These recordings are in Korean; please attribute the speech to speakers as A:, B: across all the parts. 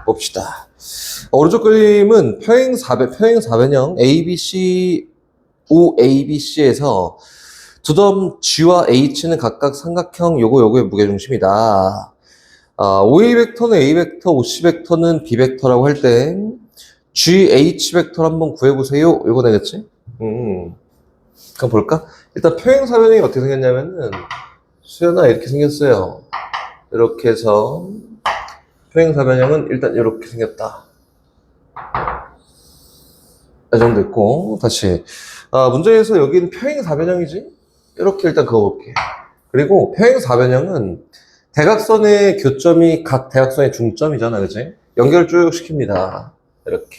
A: 봅시다. 오른쪽 그림은 평행 사변형 ABC, OABC에서 두 점 G와 H는 각각 삼각형 요거의 무게중심이다. OA 벡터는 A 벡터, OC 벡터는 B 벡터라고 할 때 G, H 벡터를 한번 구해보세요. 요거 되겠지? 그럼 볼까? 일단 평행사변형이 어떻게 생겼냐면은 수연아 이렇게 생겼어요. 이렇게 해서 평행사변형은 일단 이렇게 생겼다. 이 정도 있고 다시 문제에서 여기는 평행사변형이지? 이렇게 일단 그어볼게. 그리고 평행사변형은 대각선의 교점이 각 대각선의 중점이잖아, 그치? 연결 쭉 시킵니다. 이렇게.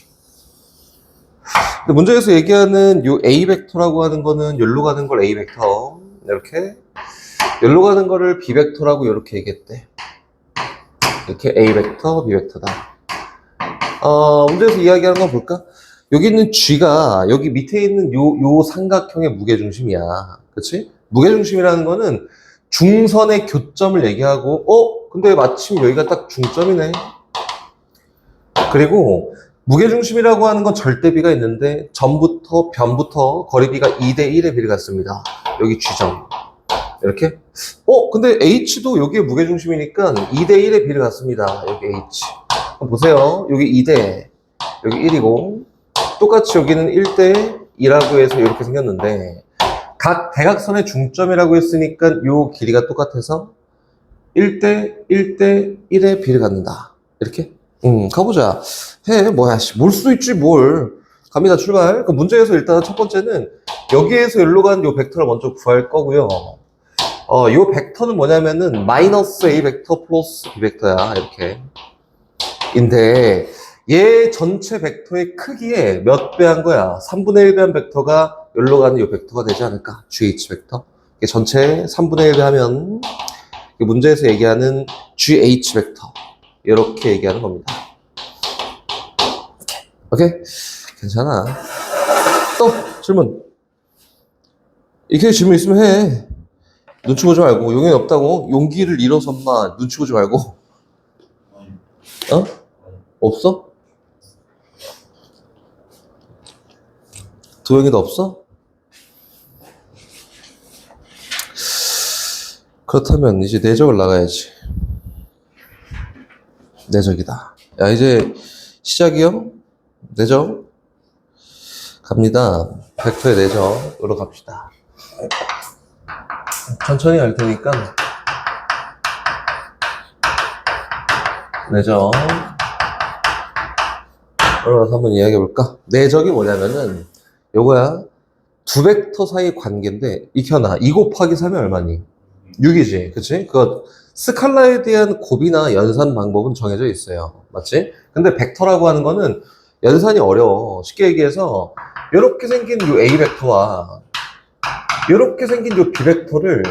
A: 근데 문제에서 얘기하는 요 A 벡터라고 하는 거는 여기로 가는 걸 A 벡터 이렇게, 여기로 가는 거를 B 벡터라고 이렇게 얘기했대. 이렇게 A 벡터, B 벡터다. 문제에서 이야기하는 거 볼까? 여기 있는 G가 여기 밑에 있는 요 삼각형의 무게중심이야. 그치? 무게중심이라는 거는 중선의 교점을 얘기하고, 근데 마침 여기가 딱 중점이네. 그리고 무게중심이라고 하는 건 절대비가 있는데 점부터 변부터 거리비가 2대1의 비를 갖습니다. 여기 G점. 이렇게. 근데 H도 여기에 무게중심이니까 2대1의 비를 갖습니다. 여기 H. 그럼 보세요. 여기 2대, 여기 1이고, 똑같이 여기는 1대2라고 해서 이렇게 생겼는데, 각 대각선의 중점이라고 했으니까 요 길이가 똑같아서 1대1의 비를 갖는다. 이렇게? 가보자. 뭐야, 몰 수도 있지, 뭘. 갑니다, 출발. 그럼 문제에서 일단 첫 번째는 여기에서 여기로 간 요 벡터를 먼저 구할 거고요. 요 벡터는 뭐냐면은 마이너스 A 벡터 플러스 B 벡터야. 이렇게. 인데, 얘 전체 벡터의 크기에 몇 배 한 거야? 3분의 1배 한 벡터가 여기로 가는 이 벡터가 되지 않을까? GH 벡터. 이게 전체 3분의 1배 하면 문제에서 얘기하는 GH 벡터. 이렇게 얘기하는 겁니다. 오케이? 괜찮아. 또 질문. 이렇게 질문 있으면 해. 눈치 보지 말고. 용연이 없다고? 용기를 잃어서 엄마 눈치 보지 말고. 없어? 도영이도 없어? 그렇다면 이제 내적을 나가야지. 내적이다. 야, 이제 시작이요? 내적 갑니다. 벡터의 내적으로 갑시다. 천천히 갈 테니까 내적 올라가서 한번 이야기해 볼까? 내적이 뭐냐면은 요거야. 두 벡터 사이 관계인데, 익혀놔. 2 곱하기 3이 얼마니? 6이지. 그치? 스칼라에 대한 곱이나 연산 방법은 정해져 있어요. 맞지? 근데 벡터라고 하는 거는 연산이 어려워. 쉽게 얘기해서, 요렇게 생긴 요 A 벡터와, 요렇게 생긴 요 B 벡터를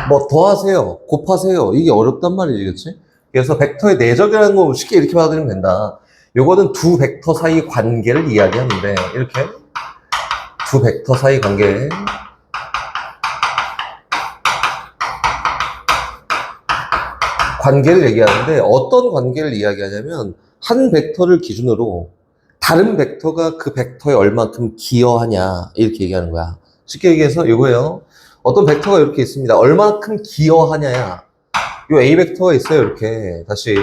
A: 뭐 더하세요. 곱하세요. 이게 어렵단 말이지. 그치? 그래서 벡터의 내적이라는 거 쉽게 이렇게 받아들이면 된다. 요거는 두 벡터 사이 관계를 이야기하는데, 이렇게. 두 벡터 사이 관계. 관계를 얘기하는데 어떤 관계를 이야기하냐면 한 벡터를 기준으로 다른 벡터가 그 벡터에 얼만큼 기여하냐 이렇게 얘기하는 거야. 쉽게 얘기해서 이거예요. 어떤 벡터가 이렇게 있습니다. 얼만큼 기여하냐야. 요 A 벡터가 있어요. 이렇게. 다시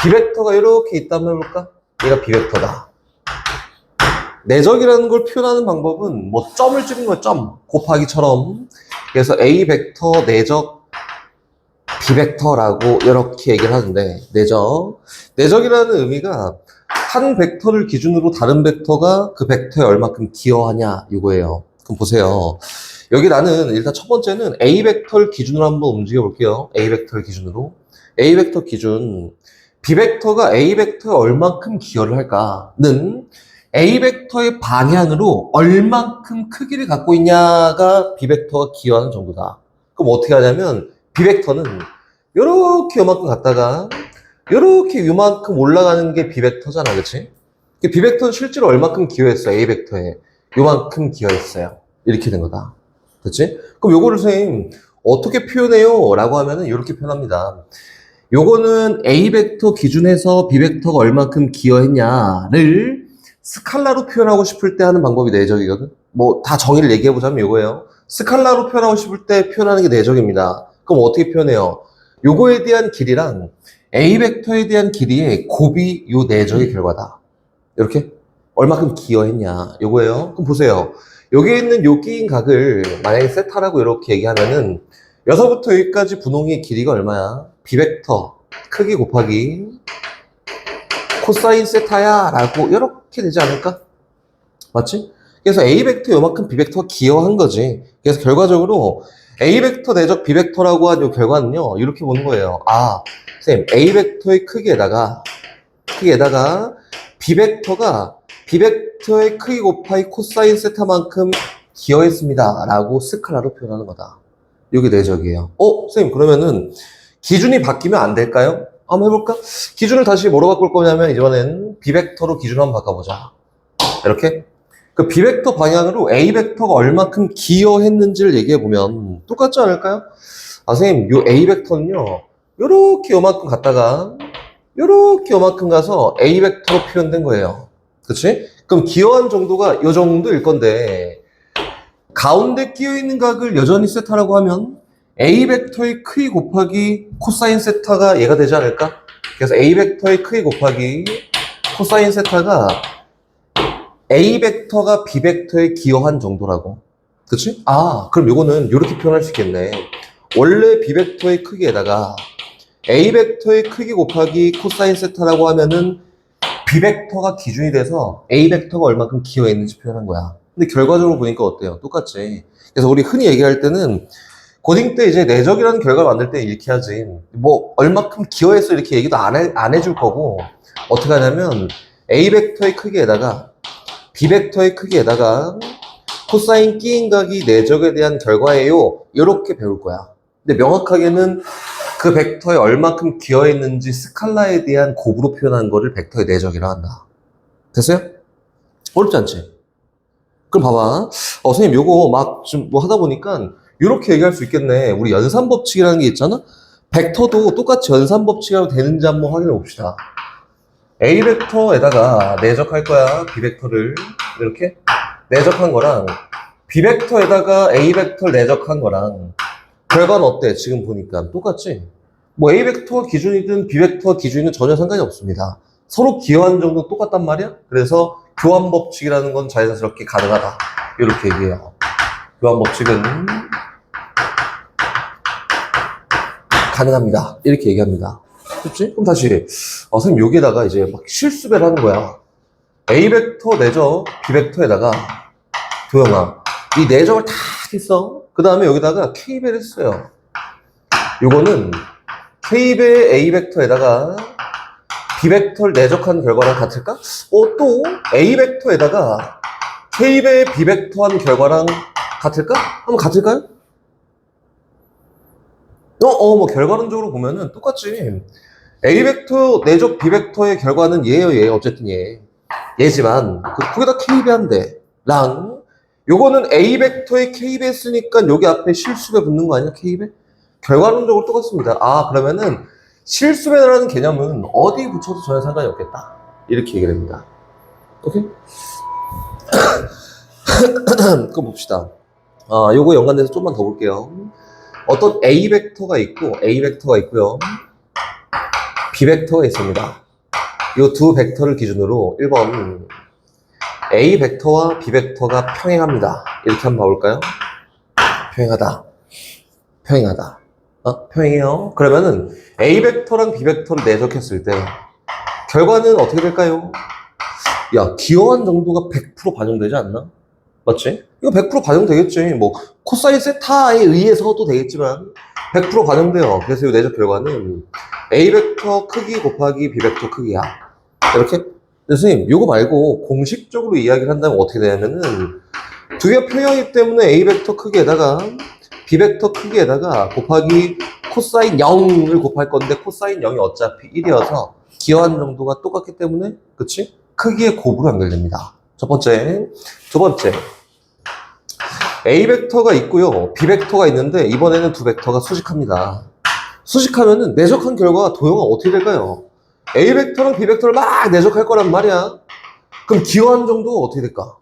A: B 벡터가 이렇게 있다면 해볼까? 얘가 B 벡터다. 내적이라는 걸 표현하는 방법은 뭐 점을 찍은 거야. 점 곱하기처럼. 그래서 A 벡터 내적 B 벡터라고 이렇게 얘기를 하는데, 내적이라는 의미가 한 벡터를 기준으로 다른 벡터가 그 벡터에 얼마큼 기여하냐 이거예요. 그럼 보세요. 여기 나는 일단 첫 번째는 A 벡터를 기준으로 한번 움직여 볼게요. A 벡터를 기준으로. A 벡터 기준. B 벡터가 A 벡터에 얼만큼 기여를 할까는 A 벡터의 방향으로 얼만큼 크기를 갖고 있냐가 B 벡터가 기여하는 정도다. 그럼 어떻게 하냐면 B 벡터는 요렇게 요만큼 갔다가 요렇게 요만큼 올라가는 게 B 벡터잖아. 그치? B 벡터는 실제로 얼만큼 기여했어요? A 벡터에 요만큼 기여했어요. 이렇게 된 거다. 그치? 그럼 요거를 선생님 어떻게 표현해요? 라고 하면은 이렇게 표현합니다. 요거는 A 벡터 기준에서 B 벡터가 얼만큼 기여했냐를 스칼라로 표현하고 싶을 때 하는 방법이 내적이거든. 뭐 다 정의를 얘기해보자면 요거예요. 스칼라로 표현하고 싶을 때 표현하는 게 내적입니다. 그럼 어떻게 표현해요? 요거에 대한 길이랑 A 벡터에 대한 길이의 곱이 요 내적의 결과다. 이렇게 얼마큼 기여했냐 요거예요. 그럼 보세요. 여기에 있는 요 끼인 각을 만약에 세타라고 이렇게 얘기하면은 여기서부터 여기까지 분홍의 길이가 얼마야? B 벡터 크기 곱하기 코사인 세타야 라고 이렇게 되지 않을까? 맞지? 그래서 A 벡터 요만큼 B 벡터가 기여한 거지. 그래서 결과적으로 A 벡터 내적 B 벡터라고 한 요 결과는요 이렇게 보는 거예요. 아, 쌤, A 벡터의 크기에다가 B 벡터가 B 벡터의 크기 곱하기 코사인 세타만큼 기여했습니다 라고 스칼라로 표현하는 거다. 이게 내적이에요. 쌤, 그러면은 기준이 바뀌면 안 될까요? 한번 해볼까? 기준을 다시 뭐로 바꿀 거냐면 이번엔 B 벡터로 기준을 한번 바꿔보자. 이렇게 그 B 벡터 방향으로 A 벡터가 얼마큼 기여했는지를 얘기해보면 똑같지 않을까요? 아, 선생님, 요 A 벡터는요 요렇게 요만큼 갔다가 요렇게 요만큼 가서 A 벡터로 표현된 거예요. 그치? 그럼 기여한 정도가 요 정도일 건데 가운데 끼어있는 각을 여전히 세타라고 하면 A 벡터의 크기 곱하기 코사인 세타가 얘가 되지 않을까? 그래서 A 벡터의 크기 곱하기 코사인 세타가 A 벡터가 B 벡터에 기여한 정도라고. 그치? 아, 그럼 요거는 이렇게 표현할 수 있겠네. 원래 B 벡터의 크기에다가 A 벡터의 크기 곱하기 코사인 세타라고 하면은 B 벡터가 기준이 돼서 A 벡터가 얼마큼 기여했는지 표현한 거야. 근데 결과적으로 보니까 어때요? 똑같지. 그래서 우리 흔히 얘기할 때는 고딩 때 이제 내적이라는 결과를 만들 때 이렇게 하지. 뭐 얼마큼 기여했어 이렇게 얘기도 안 해줄 거고 어떻게 하냐면 A 벡터의 크기에다가 B 벡터의 크기에다가 코사인 끼인 각이 내적에 대한 결과예요. 이렇게 배울 거야. 근데 명확하게는 그 벡터에 얼마큼 기여했는지 스칼라에 대한 곱으로 표현한 거를 벡터의 내적이라 한다. 됐어요? 어렵지 않지? 그럼 봐봐. 선생님 요거 막 좀 뭐 하다 보니까 이렇게 얘기할 수 있겠네. 우리 연산법칙이라는 게 있잖아? 벡터도 똑같이 연산법칙이라고 되는지 한번 확인해 봅시다. A 벡터에다가 내적할 거야. B 벡터를 이렇게 내적한 거랑 B 벡터에다가 A 벡터를 내적한 거랑 결과는 어때? 지금 보니까 똑같지? 뭐 A 벡터 기준이든 B 벡터 기준이든 전혀 상관이 없습니다. 서로 기여한 정도 똑같단 말이야? 그래서 교환 법칙이라는 건 자연스럽게 가능하다. 이렇게 얘기해요. 교환 법칙은 가능합니다. 이렇게 얘기합니다. 그렇지? 그럼 다시 선생님 여기에다가 이제 막 실수배를 하는 거야. A 벡터 내적 B 벡터에다가 도영아 이 내적을 다 했어. 그 다음에 여기다가 K배를 했어요. 요거는 K배 A 벡터에다가 B 벡터를 내적한 결과랑 같을까? 또 A 벡터에다가 K배 B 벡터 한 결과랑 같을까? 한번 같을까요? 뭐 결과론적으로 보면은 똑같지. A 벡터 내적 B 벡터의 결과는 얘예요, 얘. 어쨌든 얘지만 거기다 K배 한대. 랑 요거는 A 벡터에 K배 했으니까 여기 앞에 실수배 붙는 거 아니야, K배? 결과론적으로 똑같습니다. 아, 그러면은 실수배라는 개념은 어디 붙여도 전혀 상관이 없겠다. 이렇게 얘기를 합니다. 오케이? 그럼 봅시다. 요거 연관돼서 좀만 더 볼게요. 어떤 A 벡터가 있고요. B 벡터가 있습니다. 이 두 벡터를 기준으로 1번 A 벡터와 B 벡터가 평행합니다. 이렇게 한번 봐볼까요? 평행하다. 평행해요. 그러면은 A 벡터랑 B 벡터를 내적했을 때 결과는 어떻게 될까요? 야, 기여한 정도가 100% 반영되지 않나? 맞지? 이거 100% 반영되겠지. 뭐 코사인 세타에 의해서도 되겠지만 100% 반영돼요. 그래서 이 내적 결과는 A 벡터 크기 곱하기 B 벡터 크기야. 이렇게. 선생님, 이거 말고 공식적으로 이야기를 한다면 어떻게 되냐면은 두 개가 평행하기 때문에 A 벡터 크기에다가 B 벡터 크기에다가 곱하기 코사인 0을 곱할 건데 코사인 0이 어차피 1이어서 기여한 정도가 똑같기 때문에 그치? 크기의 곱으로 연결됩니다. 첫 번째. 두 번째. A 벡터가 있고요. B 벡터가 있는데 이번에는 두 벡터가 수직합니다. 수식하면은 내적한 결과가 도형은 어떻게 될까요? A 벡터랑 B 벡터를 막 내적할 거란 말이야. 그럼 기여하는 정도가 어떻게 될까?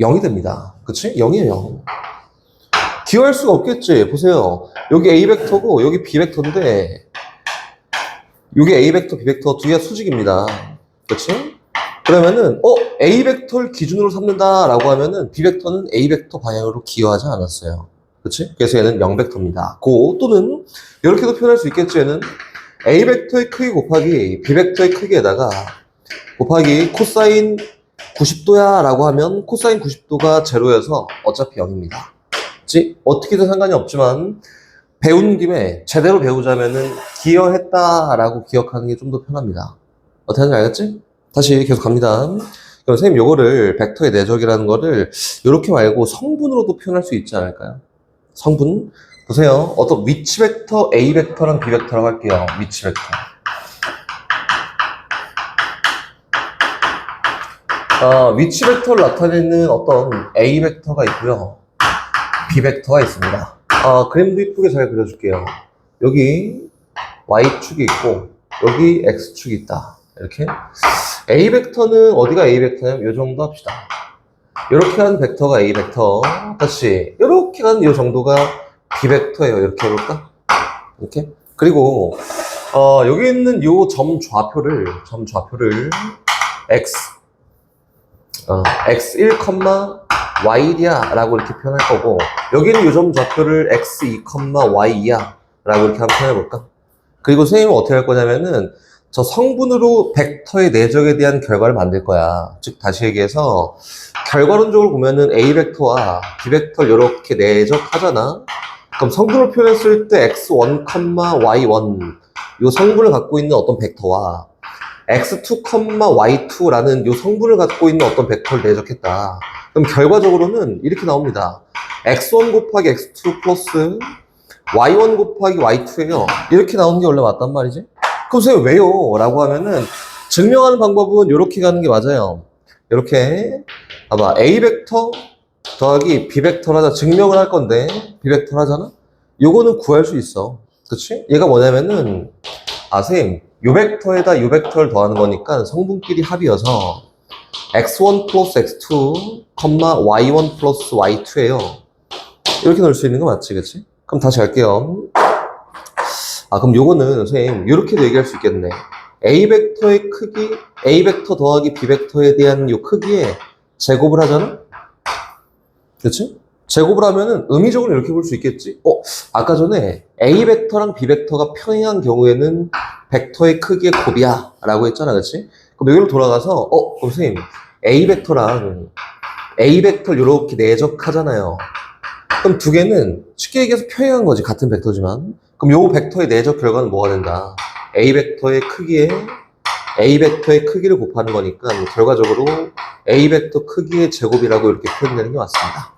A: 0이 됩니다. 그치? 0이에요, 0. 기여할 수가 없겠지. 보세요. 여기 A 벡터고 여기 B 벡터인데 여기 A 벡터, B 벡터 두 개가 수직입니다. 그치? 그러면은 A 벡터를 기준으로 삼는다라고 하면은 B 벡터는 A 벡터 방향으로 기여하지 않았어요. 그치? 그래서 얘는 0벡터입니다. 또는 이렇게도 표현할 수 있겠지. 얘는 A 벡터의 크기 곱하기 B 벡터의 크기에다가 곱하기 코사인 90도야 라고 하면 코사인 90도가 제로여서 어차피 0입니다. 그치? 어떻게든 상관이 없지만 배운 김에 제대로 배우자면은 기여했다라고 기억하는 게 좀 더 편합니다. 어떻게 하는지 알겠지? 다시 계속 갑니다. 그럼 선생님 요거를 벡터의 내적이라는 거를 이렇게 말고 성분으로도 표현할 수 있지 않을까요? 성분 보세요. 어떤 위치 벡터 A 벡터랑 B 벡터라고 할게요. 위치 벡터. 위치 벡터를 나타내는 어떤 A 벡터가 있고요. B 벡터가 있습니다. 그림도 이쁘게 잘 그려줄게요. 여기 Y축이 있고 여기 X축이 있다. 이렇게 A 벡터는 어디가 A 벡터냐면 이 정도 합시다. 이렇게 가는 벡터가 A 벡터. 다시 이렇게 가는 이 정도가 B 벡터예요. 이렇게 해볼까? 이렇게. 그리고 여기 있는 이 점 좌표를 x1, y야 라고 이렇게 표현할 거고 여기는 이 점 좌표를 x2, y야 라고 이렇게 한번 표현해볼까? 그리고 선생님은 어떻게 할 거냐면은 저 성분으로 벡터의 내적에 대한 결과를 만들 거야. 즉 다시 얘기해서 결과론적으로 보면은 A 벡터와 B 벡터를 이렇게 내적하잖아. 그럼 성분을 표현했을 때 x1, y1 이 성분을 갖고 있는 어떤 벡터와 x2, y2라는 이 성분을 갖고 있는 어떤 벡터를 내적했다. 그럼 결과적으로는 이렇게 나옵니다. x1 곱하기 x2 플러스 y1 곱하기 y2예요. 이렇게 나오는 게 원래 맞단 말이지. 그럼 선생님 왜요? 라고 하면은 증명하는 방법은 이렇게 가는 게 맞아요. 이렇게 봐봐. A 벡터 더하기 B 벡터를 증명을 할 건데 B 벡터를 하잖아? 요거는 구할 수 있어. 그치? 얘가 뭐냐면은 선생님 요 벡터에다 요 벡터를 더하는 거니까 성분끼리 합이어서 x1 플러스 x2, y1 플러스 y2예요. 이렇게 넣을 수 있는 거 맞지? 그치? 그럼 다시 할게요. 그럼 요거는 선생님 이렇게도 얘기할 수 있겠네. A 벡터의 크기, A 벡터 더하기 B 벡터에 대한 요 크기에 제곱을 하잖아? 그치? 제곱을 하면은 의미적으로 이렇게 볼 수 있겠지? 아까 전에 A 벡터랑 B 벡터가 평행한 경우에는 벡터의 크기의 곱이야 라고 했잖아. 그치? 그럼 여기로 돌아가서 그럼 선생님 A 벡터랑 A 벡터를 이렇게 내적하잖아요. 그럼 두 개는 쉽게 얘기해서 평행한 거지. 같은 벡터지만. 그럼 요 벡터의 내적 결과는 뭐가 된다? A 벡터의 크기를 곱하는 거니까 결과적으로 A 벡터 크기의 제곱이라고 이렇게 표현되는 게 맞습니다.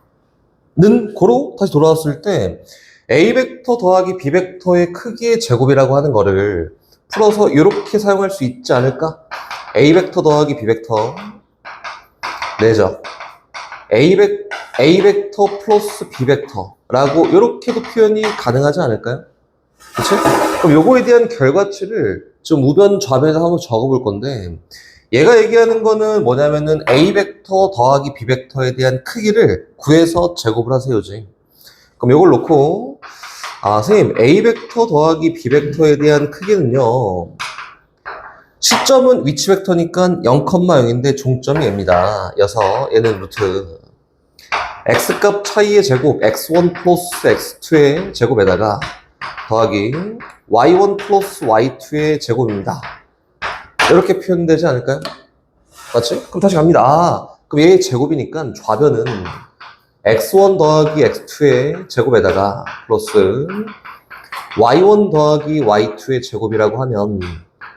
A: 고로 다시 돌아왔을 때 A 벡터 더하기 B 벡터의 크기의 제곱이라고 하는 거를 풀어서 이렇게 사용할 수 있지 않을까? A 벡터 더하기 B 벡터 내적 A 벡터 플러스 B 벡터라고 이렇게도 표현이 가능하지 않을까요? 그치? 그럼 요거에 대한 결과치를 좀 우변 좌변에서 한번 적어볼 건데 얘가 얘기하는 거는 뭐냐면은 A 벡터 더하기 B 벡터에 대한 크기를 구해서 제곱을 하세요지. 그럼 요걸 놓고 선생님 A 벡터 더하기 B 벡터에 대한 크기는요 시점은 위치 벡터니까 0,0인데 종점이 얘입니다. 여서 얘는 루트 x값 차이의 제곱 x1 플러스 x2의 제곱에다가 더하기 y1 플러스 y2의 제곱입니다. 이렇게 표현되지 않을까요? 맞지? 그럼 다시 갑니다. 그럼 얘의 제곱이니까 좌변은 x1 더하기 x2의 제곱에다가 플러스 y1 더하기 y2의 제곱이라고 하면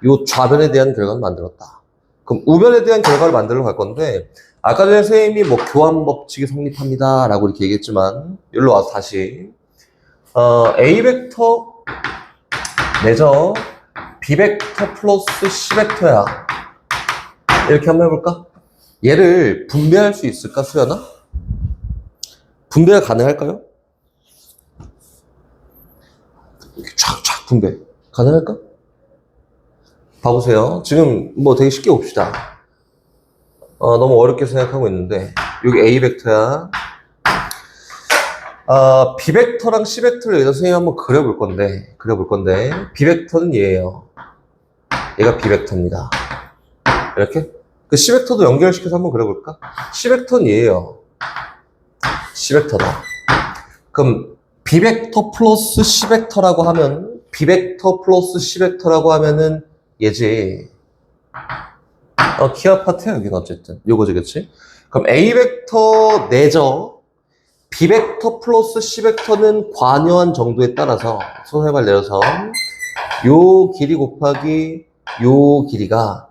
A: 이 좌변에 대한 결과를 만들었다. 그럼 우변에 대한 결과를 만들러 갈 건데 아까 전에 선생님이 교환 법칙이 성립합니다 라고 이렇게 얘기했지만 여기로 와서 다시 A 벡터 내적 B 벡터 플러스 C 벡터야 이렇게 한번 해볼까? 얘를 분배할 수 있을까 수연아? 분배가 가능할까요? 쫙쫙 분배 가능할까? 봐보세요. 지금 뭐 되게 쉽게 봅시다. 너무 어렵게 생각하고 있는데 여기 A 벡터야. B 벡터랑 C 벡터를 여기다 선생님이 한번 그려볼 건데 B 벡터는 얘예요. 얘가 B 벡터입니다. 이렇게 그 C 벡터도 연결시켜서 한번 그려볼까? C 벡터는 얘예요. C 벡터다. 그럼 B 벡터 플러스 C 벡터라고 하면 B 벡터 플러스 C 벡터라고 하면은 얘지. 기하 파트야 여기는 어쨌든 요거지 그치? 그럼 A 벡터 내적 B 벡터 플러스 C 벡터는 관여한 정도에 따라서 손해발 내려서 요 길이 곱하기 요 길이가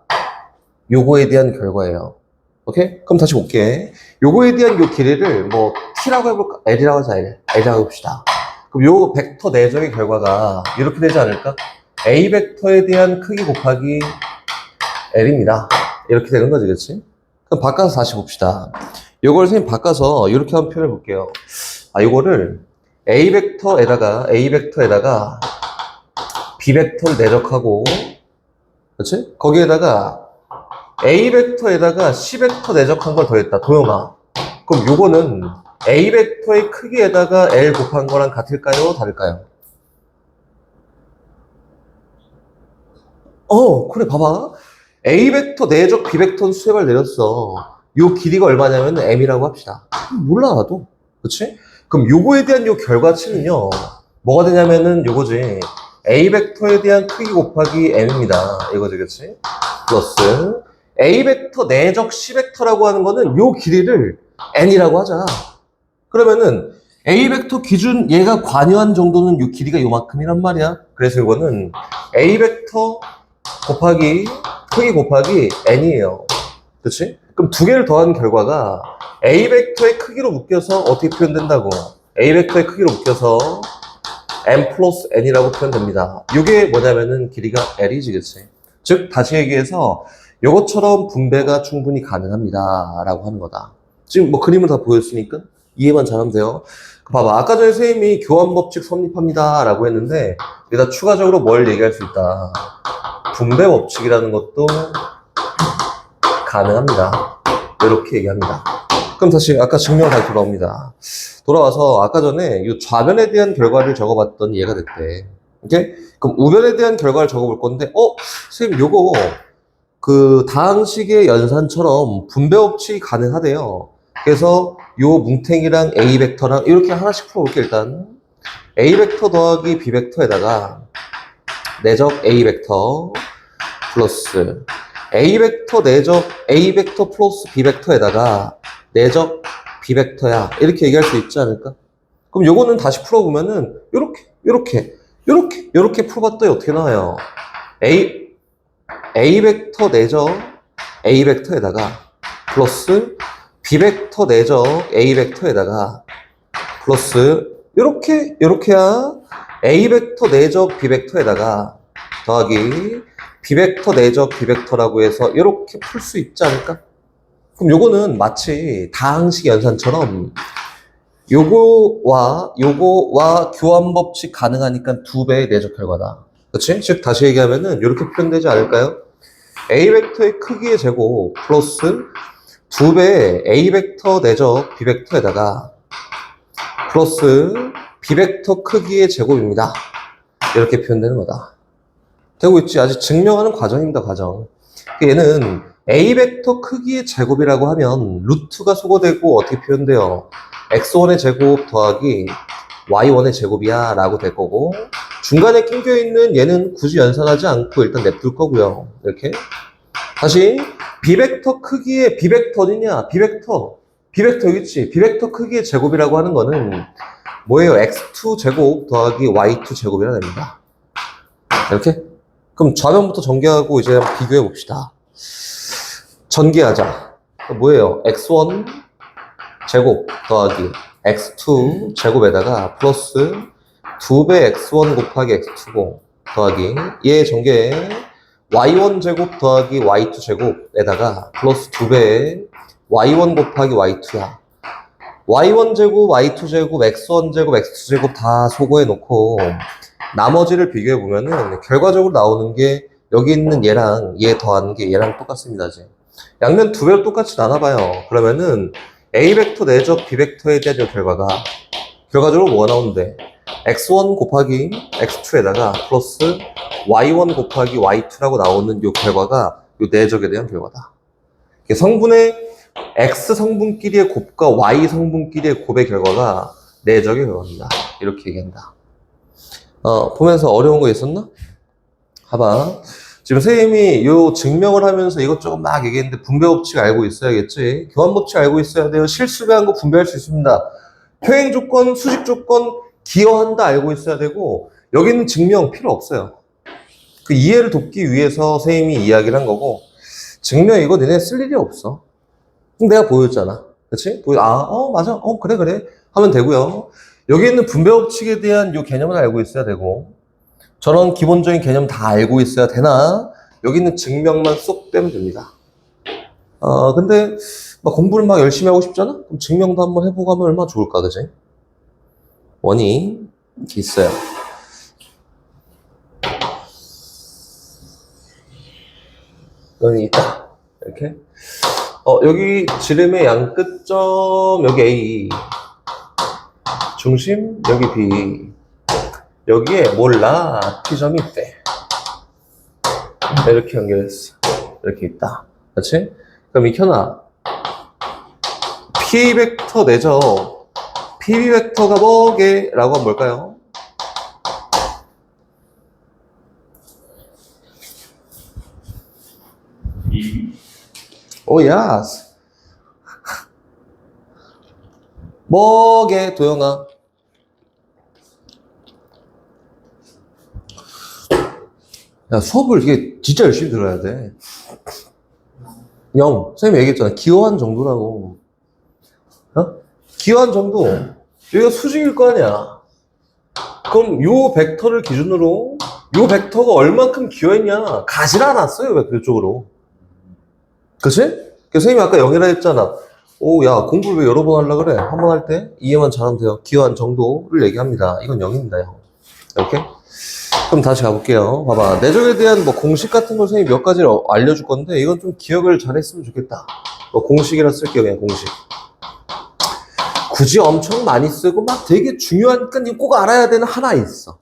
A: 요거에 대한 결과예요. 오케이? 그럼 다시 볼게. 요거에 대한 요 길이를 뭐 T라고 해볼까? L이라고 하자, L이라고 해봅시다. 그럼 요 벡터 내적의 결과가 이렇게 되지 않을까? A 벡터에 대한 크기 곱하기 L입니다. 이렇게 되는 거지, 그치? 그럼 바꿔서 다시 봅시다. 요걸 선생님 바꿔서 이렇게 한번 표현해 볼게요. 요거를 A 벡터에다가 B 벡터를 내적하고, 그렇지? 거기에다가 A 벡터에다가 C 벡터 내적한 걸 더했다. 도영아. 그럼 요거는 A 벡터의 크기에다가 L 곱한 거랑 같을까요? 다를까요? 그래, 봐봐. A 벡터 내적 B 벡터는 수액을 내렸어. 요 길이가 얼마냐면 M이라고 합시다. 몰라, 나도. 그치? 그럼 요거에 대한 요 결과치는요, 뭐가 되냐면은 요거지. A 벡터에 대한 크기 곱하기 M입니다. 이거지, 그치? 플러스 A 벡터 내적 C 벡터라고 하는 거는 요 길이를 N이라고 하자. 그러면은 A 벡터 기준 얘가 관여한 정도는 요 길이가 요만큼이란 말이야. 그래서 이거는 A 벡터 곱하기 크기 곱하기 N이에요. 그치? 그럼 두 개를 더한 결과가 A 벡터의 크기로 묶여서 어떻게 표현된다고? A 벡터의 크기로 묶여서 M 플러스 N이라고 표현됩니다. 이게 뭐냐면은 길이가 L이지, 그치? 즉, 다시 얘기해서 요것처럼 분배가 충분히 가능합니다. 라고 하는 거다. 지금 뭐 그림을 다 보였으니까 이해만 잘하면 돼요. 봐봐. 아까 전에 선생님이 교환법칙 성립합니다. 라고 했는데 여기다 추가적으로 뭘 얘기할 수 있다. 분배 법칙이라는 것도 가능합니다. 이렇게 얘기합니다. 그럼 다시 아까 증명 다시 돌아옵니다. 돌아와서 아까 전에 이 좌변에 대한 결과를 적어봤더니 얘가 됐대. 오케이? 그럼 우변에 대한 결과를 적어볼 건데, 선생님 요거 그 다항식의 연산처럼 분배 법칙이 가능하대요. 그래서 요 뭉탱이랑 A 벡터랑 이렇게 하나씩 풀어볼게 일단. A 벡터 더하기 B 벡터에다가 내적 A 벡터 플러스 A 벡터 내적 A 벡터 플러스 B 벡터에다가 내적 B 벡터야. 이렇게 얘기할 수 있지 않을까? 그럼 요거는 다시 풀어보면은 요렇게 풀어봤더니 어떻게 나와요? A 벡터 내적 A 벡터에다가 플러스 B 벡터 내적 A 벡터에다가 플러스 요렇게야 A 벡터 내적 B 벡터에다가 더하기 B 벡터 내적 B 벡터라고 해서 이렇게 풀 수 있지 않을까? 그럼 요거는 마치 다항식 연산처럼 요거와 교환 법칙 가능하니까 2배의 내적 결과다. 그치? 즉 다시 얘기하면은 이렇게 표현되지 않을까요? A 벡터의 크기의 제곱 플러스 2배의 A 벡터 내적 B 벡터에다가 플러스 B 벡터 크기의 제곱입니다. 이렇게 표현되는 거다. 되고 있지? 아직 증명하는 과정입니다, 과정. 얘는 A 벡터 크기의 제곱이라고 하면 루트가 소거되고 어떻게 표현돼요? x1의 제곱 더하기 y1의 제곱이야 라고 될 거고 중간에 낑겨있는 얘는 굳이 연산하지 않고 일단 냅둘 거고요. 이렇게 다시 B 벡터 크기의 B 벡터 어디냐? B 벡터 여기 있지? B 벡터 크기의 제곱이라고 하는 거는 뭐예요? x2 제곱 더하기 y2 제곱이라 됩니다. 이렇게? 그럼 좌변부터 전개하고 이제 한번 비교해 봅시다. 전개하자. 뭐예요? x1 제곱 더하기 x2 제곱에다가 플러스 2배 x1 곱하기 x2고 더하기 얘 전개 y1 제곱 더하기 y2 제곱에다가 플러스 2배 y1 곱하기 y2야. y1 제곱, y2 제곱, x1 제곱, x2 제곱 다 소거해 놓고 나머지를 비교해 보면은 결과적으로 나오는 게 여기 있는 얘랑 얘 더하는 게 얘랑 똑같습니다. 이제 양면 두 배로 똑같이 나눠봐요. 그러면은 A 벡터 내적 B 벡터에 대한 이 결과가 결과적으로 뭐가 나오는데 x1 곱하기 x2에다가 플러스 y1 곱하기 y2라고 나오는 이 결과가 이 내적에 대한 결과다. 성분의 x 성분끼리의 곱과 y 성분끼리의 곱의 결과가 내적의 결과입니다. 이렇게 얘기한다. 보면서 어려운 거 있었나? 봐봐. 지금 선생님이 요 증명을 하면서 이것저것 막 얘기했는데 분배 법칙 알고 있어야겠지. 교환 법칙 알고 있어야 돼요. 실수배한 거 분배할 수 있습니다. 평행 조건, 수직 조건, 기여한다 알고 있어야 되고 여기는 증명 필요 없어요. 그 이해를 돕기 위해서 선생님이 이야기를 한 거고 증명 이거 너네 쓸 일이 없어. 내가 보여줬잖아. 그치? 맞아. 그래. 하면 되고요. 여기 있는 분배 법칙에 대한 요 개념을 알고 있어야 되고 저런 기본적인 개념 다 알고 있어야 되나? 여기 있는 증명만 쏙 빼면 됩니다. 근데 막 공부를 막 열심히 하고 싶잖아? 그럼 증명도 한번 해보고 하면 얼마나 좋을까, 그지? 원이 이렇게 있어요. 원이 있다. 이렇게. 여기 지름의 양 끝점, 여기 A. 중심, 여기 B. 여기에 몰라, T점이 있대. 이렇게 연결했어. 이렇게 있다. 그렇지? 그럼 익혀놔. P 벡터 내죠. PB 벡터가 뭐게? 라고 하면 뭘까요? 오, 야스. 뭐게, 도영아? 야, 수업을 이게 진짜 열심히 들어야 돼. 선생님이 얘기했잖아. 기여한 정도라고. 기여한 정도. 여기가 수직일 거 아니야. 그럼 요 벡터를 기준으로 요 벡터가 얼만큼 기여했냐. 가지를 않았어요, 벡터 쪽으로. 그치? 그래서 선생님이 아까 0이라 했잖아. 야, 공부를 왜 여러 번 하려고 그래? 한 번 할 때 이해만 잘하면 돼요. 기여한 정도를 얘기합니다. 이건 0입니다, 형. 이렇게? 그럼 다시 가볼게요. 봐봐. 내적에 대한 뭐 공식 같은 걸 선생님이 몇 가지를 알려줄 건데, 이건 좀 기억을 잘 했으면 좋겠다. 뭐 공식이라 쓸게요, 그냥 공식. 굳이 엄청 많이 쓰고 막 되게 중요한, 건 꼭 알아야 되는 하나 있어.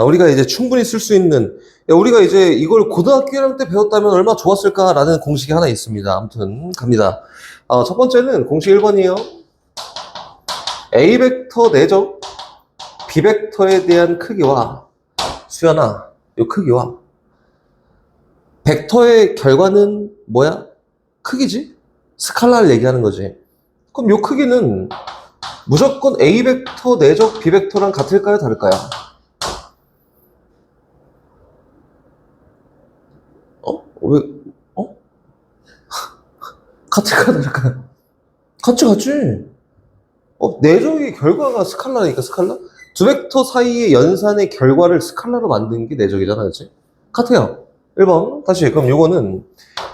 A: 우리가 이제 충분히 쓸 수 있는, 우리가 이제 이걸 고등학교 1학년 때 배웠다면 얼마나 좋았을까라는 공식이 하나 있습니다. 아무튼, 갑니다. 첫 번째는 공식 1번이에요. A 벡터 내적 B 벡터에 대한 크기와 수연아, 요 크기와 벡터의 결과는 뭐야? 크기지? 스칼라를 얘기하는 거지. 그럼 요 크기는 무조건 A 벡터 내적 B 벡터랑 같을까요? 다를까요? 왜? 같을까? 다를까요? 같지. 내적의 결과가 스칼라니까, 스칼라? 두 벡터 사이의 연산의 결과를 스칼라로 만든 게 내적이잖아, 그치? 같아요. 1번. 다시, 그럼 요거는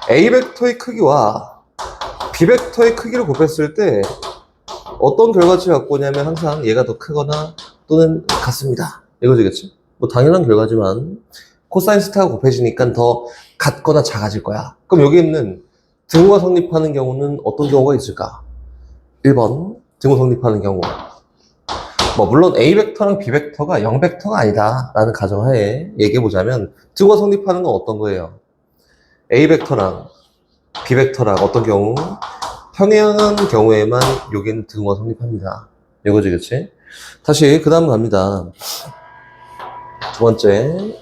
A: A 벡터의 크기와 B 벡터의 크기를 곱했을 때 어떤 결과치를 갖고 오냐면 항상 얘가 더 크거나 또는 같습니다. 이거지, 그치? 뭐 당연한 결과지만 코사인 스타가 곱해지니까 더 같거나 작아질 거야. 그럼 여기 있는 등호가 성립하는 경우는 어떤 경우가 있을까? 1번. 등호 성립하는 경우. 물론 A 벡터랑 B 벡터가 0 벡터가 아니다 라는 가정하에 얘기해보자면 등호가 성립하는 건 어떤 거예요? A 벡터랑 B 벡터랑 어떤 경우? 평행한 경우에만 여기는 등호가 성립합니다. 이거지, 그치? 다시 그 다음 갑니다. 두 번째,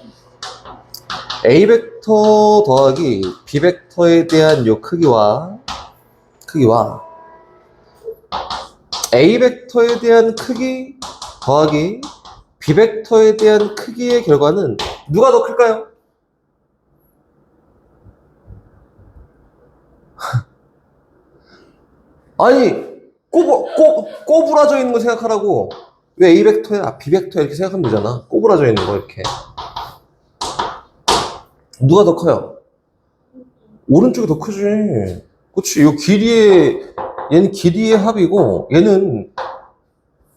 A: A 벡터 더하기 B 벡터에 대한 요 크기와 A 벡터에 대한 크기 더하기 B 벡터에 대한 크기의 결과는 누가 더 클까요? 아니, 꼬부라져 있는 거 생각하라고. 왜 A 벡터야, B 벡터야 이렇게 생각하면 되잖아. 꼬부라져 있는 거 이렇게. 누가 더 커요? 오른쪽이 더 크지. 그치, 얘는 길이의 합이고 얘는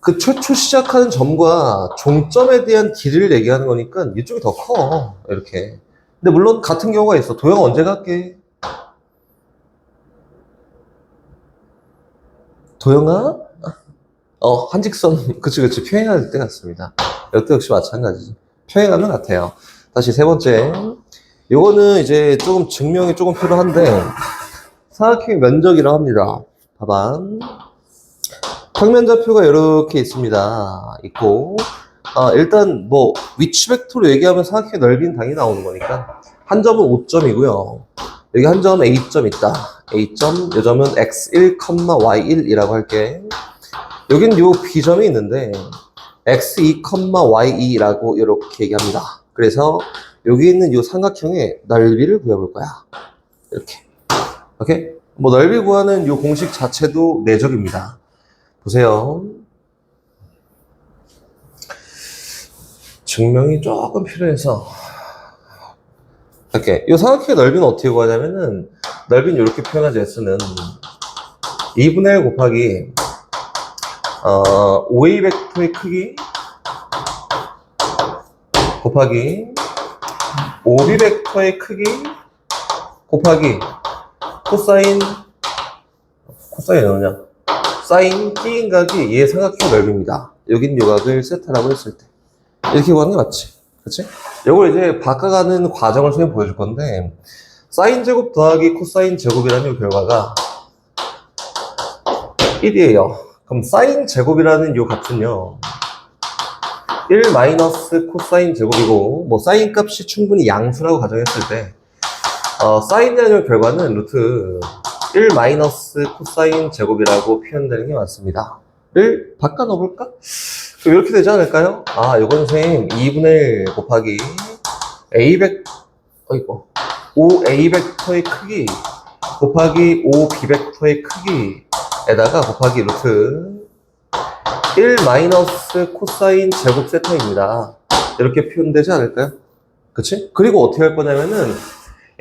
A: 그 최초 시작하는 점과 종점에 대한 길이를 얘기하는 거니까 이쪽이 더 커. 이렇게. 근데 물론 같은 경우가 있어. 도영 언제 갈게? 도영아? 한직선. 그치. 평행할 때 같습니다. 이것도 역시 마찬가지지. 평행하는 것 같아요. 다시 세 번째. 요거는 이제 조금 증명이 조금 필요한데, 사각형의 면적이라고 합니다. 봐봐. 평면좌표가 이렇게 있습니다. 있고, 일단 뭐 위치 벡터로 얘기하면 사각형의 넓이는 당연히 나오는 거니까 한 점은 5점이고요. 여기 한 점은 A점 있다. A점, 이 점은 X1, Y1이라고 할게. 여긴 요 B점이 있는데 X2, Y2라고 이렇게 얘기합니다. 그래서 여기 있는 요 삼각형의 넓이를 구해볼 거야. 이렇게. 오케이? 뭐 넓이 구하는 요 공식 자체도 내적입니다. 보세요. 증명이 조금 필요해서 이렇게 이 삼각형의 넓이는 어떻게 구하냐면은 넓이는 이렇게 표현하죠. S는 2분의 1 곱하기 OA 벡터의 크기 곱하기 OB 벡터의 크기 곱하기 코사인 뭐냐? 사인 T인각이 얘 삼각형 넓이입니다. 여긴 요각을 세타라고 했을 때 이렇게 구하는 게 맞지? 그치? 이걸 이제 바꿔가는 과정을 선생님 보여줄 건데 사인 제곱 더하기 코사인 제곱이라는 이 결과가 1이에요. 그럼 사인 제곱이라는 요 값은요 1 마이너스 코사인 제곱이고 뭐 사인 값이 충분히 양수라고 가정했을 때 사인이라는 결과는 루트 1 마이너스 코사인 제곱이라고 표현되는 게 맞습니다. 를 바꿔 넣어볼까? 그럼 이렇게 되지 않을까요? 요건 선생님 2분의 1 곱하기 OA 벡터의 크기 곱하기 OB 벡터의 크기에다가 곱하기 루트 1 마이너스 코사인 제곱 세타입니다. 이렇게 표현되지 않을까요? 그치? 그리고 어떻게 할 거냐면은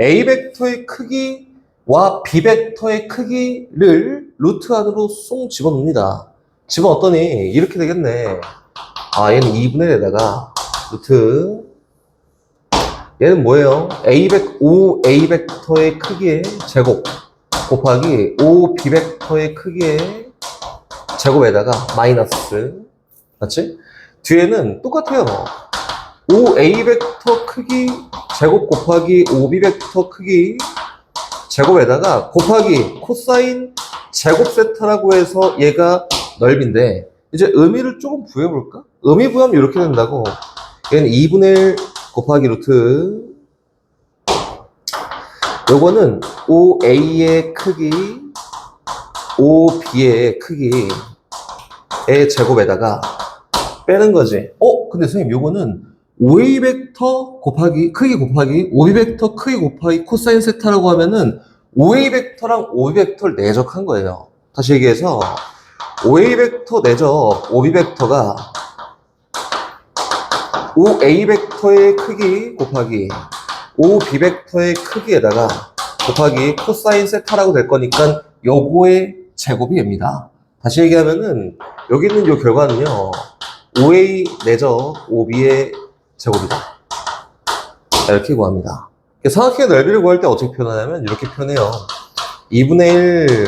A: A 벡터의 크기와 B 벡터의 크기를 루트 안으로 쏙 집어넣습니다. 집어넣었더니 이렇게 되겠네. 얘는 2분의 1에다가 루트 얘는 뭐예요? OA 벡터의 크기의 제곱 곱하기 OB 벡터의 크기의 제곱에다가 마이너스 맞지? 뒤에는 똑같아요. OA 벡터 크기 제곱 곱하기 OB 벡터 크기 제곱에다가 곱하기 코사인 제곱 세타라고 해서 얘가 넓인데 이제 의미를 조금 부여해볼까? 의미 부여하면 이렇게 된다고. 얘는 2분의 1 곱하기 루트 요거는 OA의 크기 OB의 크기의 제곱에다가 빼는 거지. 근데 선생님 요거는 OA 벡터 곱하기 크기 곱하기 OB 벡터 크기 곱하기 코사인 세타라고 하면은 OA 벡터랑 OB 벡터를 내적한 거예요. 다시 얘기해서 OA 벡터 내적 OB 벡터가 OA 벡터의 크기 곱하기 OB 벡터의 크기에다가 곱하기 코사인 세타라고 될 거니까 요거의 제곱이 얘입니다. 다시 얘기하면은 여기 있는 요 결과는요 OA 내적 OB의 제곱이다. 이렇게 구합니다. 삼각형의 넓이를 구할 때 어떻게 표현하냐면 이렇게 표현해요. 2분의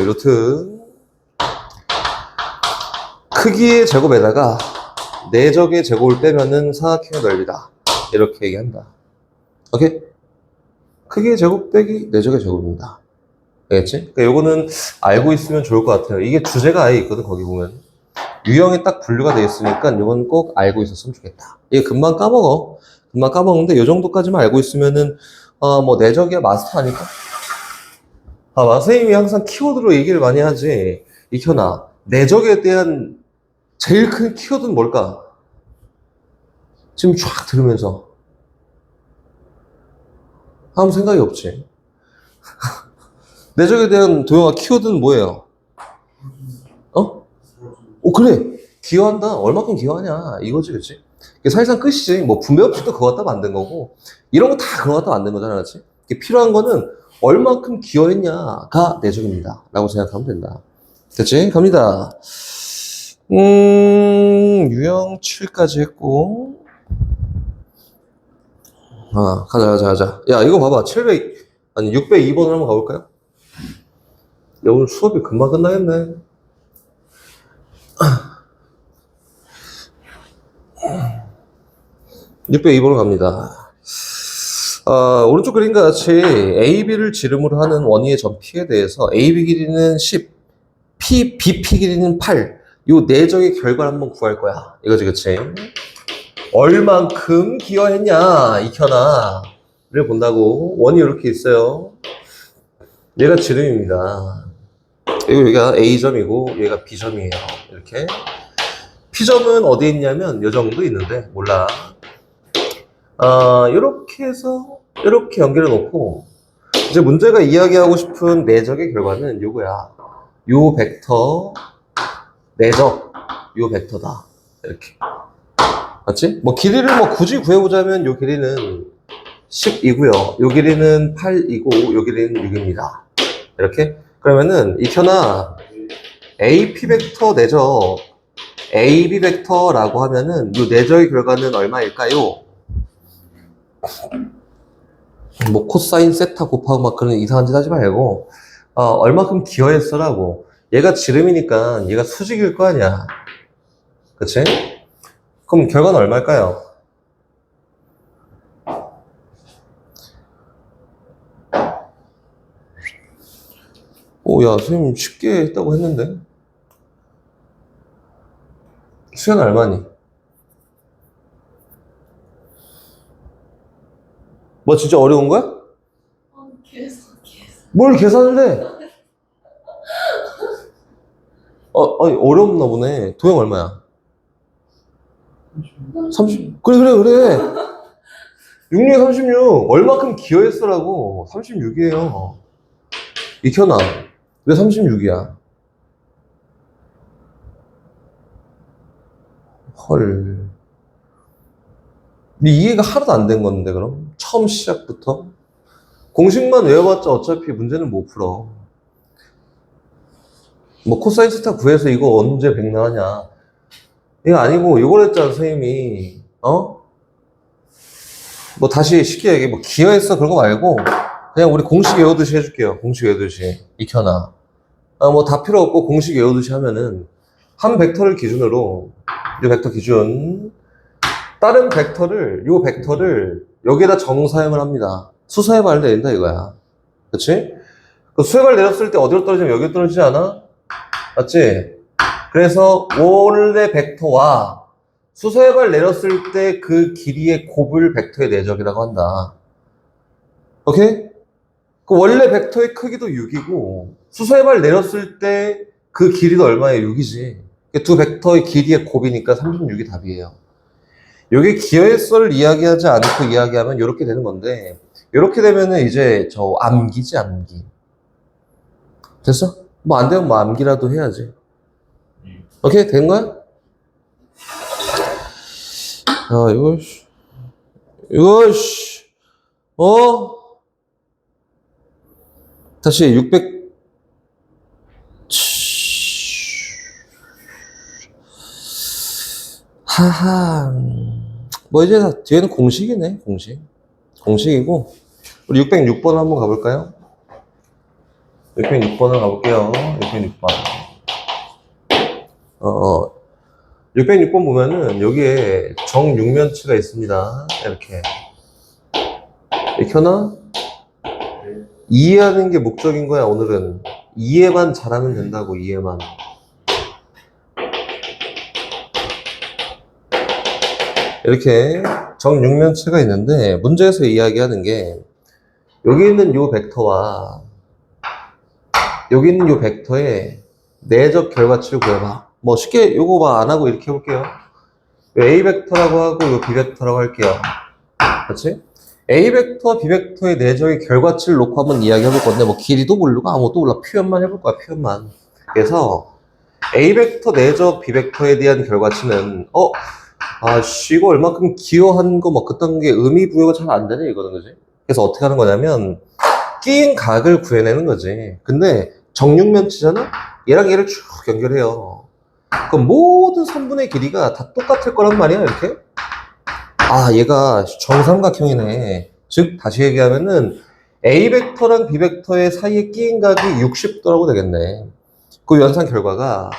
A: 1 루트 크기의 제곱에다가 내적의 제곱을 빼면은 삼각형의 넓이다. 이렇게 얘기한다. 오케이? 크기의 제곱 빼기 내적의 제곱입니다. 알겠지? 그러니까 요거는 알고 있으면 좋을 것 같아요. 이게 주제가 아예 있거든, 거기 보면. 유형에 딱 분류가 되어 있으니까 요건 꼭 알고 있었으면 좋겠다. 이게 금방 까먹어. 금방 까먹는데 요 정도까지만 알고 있으면은 뭐 내적이야 마스터 아닐까? 선생님이 항상 키워드로 얘기를 많이 하지. 익혀놔. 내적에 대한 제일 큰 키워드는 뭘까? 지금 쫙 들으면서 아무 생각이 없지. 내적에 대한 도영아 키워드는 뭐예요? 그래. 기여한다. 얼마큼 기여하냐. 이거지, 그치? 이게 사실상 끝이지. 뭐 분배 없이도 그거 갖다 만든 거고 이런 거 다 그거 갖다 만든 거잖아, 그치? 필요한 거는 얼마큼 기여했냐가 내적입니다. 라고 생각하면 된다. 됐지? 갑니다. 유형 7까지 했고. 가자. 야, 이거 봐봐. 602번을 한번 가볼까요? 야, 오늘 수업이 금방 끝나겠네. 602번을 갑니다. 오른쪽 그림과 같이 AB를 지름으로 하는 원위의 점 P에 대해서 AB 길이는 10, BP 길이는 8. 요 내적의 결과를 한번 구할 거야. 이거지, 그치? 얼만큼 기여했냐, 익혀나를 본다고. 원이 이렇게 있어요. 얘가 지름입니다. 그리고 여기가 A점이고 얘가 B점이에요. 이렇게. P점은 어디 있냐면 요 정도 있는데 몰라. 이렇게 해서 이렇게 연결해 놓고 이제 문제가 이야기하고 싶은 내적의 결과는 요거야. 요 벡터 내적 요 벡터다. 이렇게. 맞지? 뭐 길이를 뭐 굳이 구해보자면 요 길이는 10이고요. 요 길이는 8이고 요 길이는 6입니다. 이렇게. 그러면은 익혀나 AP 벡터 내적 AB 벡터라고 하면은 요 내적의 결과는 얼마일까요? 뭐 코사인 세타 곱하고 막 그런 이상한 짓 하지 말고 얼마큼 기여했어라고. 얘가 지름이니까 얘가 수직일 거 아니야. 그치? 그럼 결과는 얼마일까요? 야, 선생님 쉽게 했다고 했는데. 수현 얼마니? 뭐 진짜 어려운 거야?
B: 계산.
A: 뭘 계산을 해? 아니, 어렵나 보네. 도형 얼마야? 30. 그래. 66에 36. 얼마큼 기여했어라고. 36이에요. 익혀놔. 왜 36이야? 헐. 이해가 하나도 안 된 건데, 그럼? 처음 시작부터? 공식만 외워봤자 어차피 문제는 못 풀어. 뭐, 코사인 스타 구해서 이거 언제 백나하냐. 이거 아니고, 이걸 했잖아, 선생님이. 뭐, 다시 쉽게 얘기해. 뭐, 기여했어. 그런 거 말고, 그냥 우리 공식 외우듯이 해줄게요. 공식 외우듯이. 익혀놔. 뭐, 다 필요 없고, 공식 외우듯이 하면은, 한 벡터를 기준으로, 이 벡터 기준, 다른 벡터를, 요 벡터를 여기에다 정사형을 합니다. 수서해발 내린다 이거야. 그치? 그 수해발 내렸을 때 어디로 떨어지면 여기로 떨어지지 않아? 맞지? 그래서 원래 벡터와 수서해발 내렸을 때 그 길이의 곱을 벡터의 내적이라고 한다. 오케이? 그 원래 벡터의 크기도 6이고 수서해발 내렸을 때 그 길이도 얼마예요? 6이지. 두 벡터의 길이의 곱이니까 36이 답이에요. 여기 기여의수를 이야기하지 않고 이야기하면 이렇게 되는 건데, 이렇게 되면은 이제 저 암기지, 암기. 됐어? 뭐 안 되면 뭐 암기라도 해야지. 오케이? 된 거야? 이거, 다시 600, 하하. 뭐 이제 뒤에는 공식이네, 공식. 공식이고. 우리 606번 한번 가볼까요? 606번을 가볼게요. 606번. 606번 보면은 여기에 정육면체가 있습니다. 이렇게. 익혀나? 이해하는 게 목적인 거야, 오늘은. 이해만 잘하면 된다고, 이해만. 이렇게 정육면체가 있는데 문제에서 이야기하는 게 여기 있는 요 벡터와 여기 있는 요 벡터의 내적 결과치를 구해봐. 뭐 쉽게 요거 봐 안 하고 이렇게 해볼게요. A 벡터라고 하고 요 B 벡터라고 할게요. 그렇지? A 벡터, B 벡터의 내적의 결과치를 놓고 한번 이야기 해볼 건데 뭐 길이도 모르고 아무것도 몰라. 표현만 해볼 거야, 표현만. 그래서 A 벡터 내적 B 벡터에 대한 결과치는 이거 얼마큼 기여한 거 뭐 그딴 게 의미 부여가 잘 안 되네 이거는, 그지? 그래서 어떻게 하는 거냐면 끼인 각을 구해내는 거지. 근데 정육면체잖아? 얘랑 얘를 쭉 연결해요. 그럼 모든 선분의 길이가 다 똑같을 거란 말이야, 이렇게? 아, 얘가 정삼각형이네. 즉, 다시 얘기하면은 A 벡터랑 B 벡터의 사이에 끼인 각이 60도라고 되겠네. 그 연산 결과가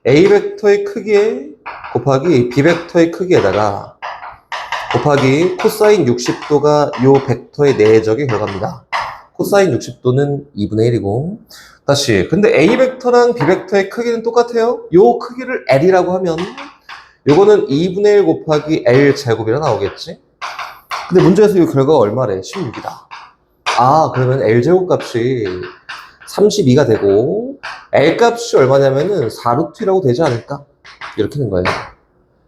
A: A 벡터의 크기에 곱하기 B 벡터의 크기에다가 곱하기 코사인 60도가 요 벡터의 내적의 결과입니다. 코사인 60도는 2분의 1이고 다시 근데 A 벡터랑 B 벡터의 크기는 똑같아요. 요 크기를 L이라고 하면 요거는 2분의 1 곱하기 L 제곱이라 나오겠지? 근데 문제에서 이 결과가 얼마래? 16이다. 아, 그러면 L 제곱 값이 32가 되고 L 값이 얼마냐면은 4루트라고 되지 않을까? 이렇게 된 거예요.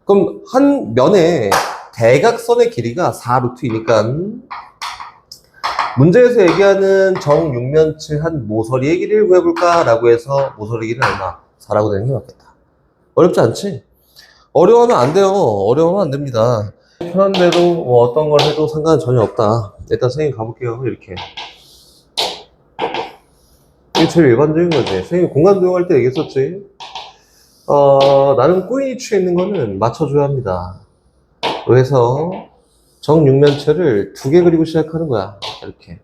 A: 그럼 한 면에 대각선의 길이가 4루트이니까 문제에서 얘기하는 정육면체 한 모서리의 길이를 구해볼까? 라고 해서 모서리 길이는 얼마? 4라고 되는 게 맞겠다. 어렵지 않지? 어려워하면 안 돼요. 어려워하면 안 됩니다. 편한 대로 뭐 어떤 걸 해도 상관은 전혀 없다. 일단 선생님 가볼게요. 이렇게. 이게 제일 일반적인 거지. 선생님 공간 도형할 때 얘기했었지. 나는 꼬인이 취해 있는 거는 맞춰줘야 합니다. 그래서 정육면체를 2개 그리고 시작하는 거야. 이렇게.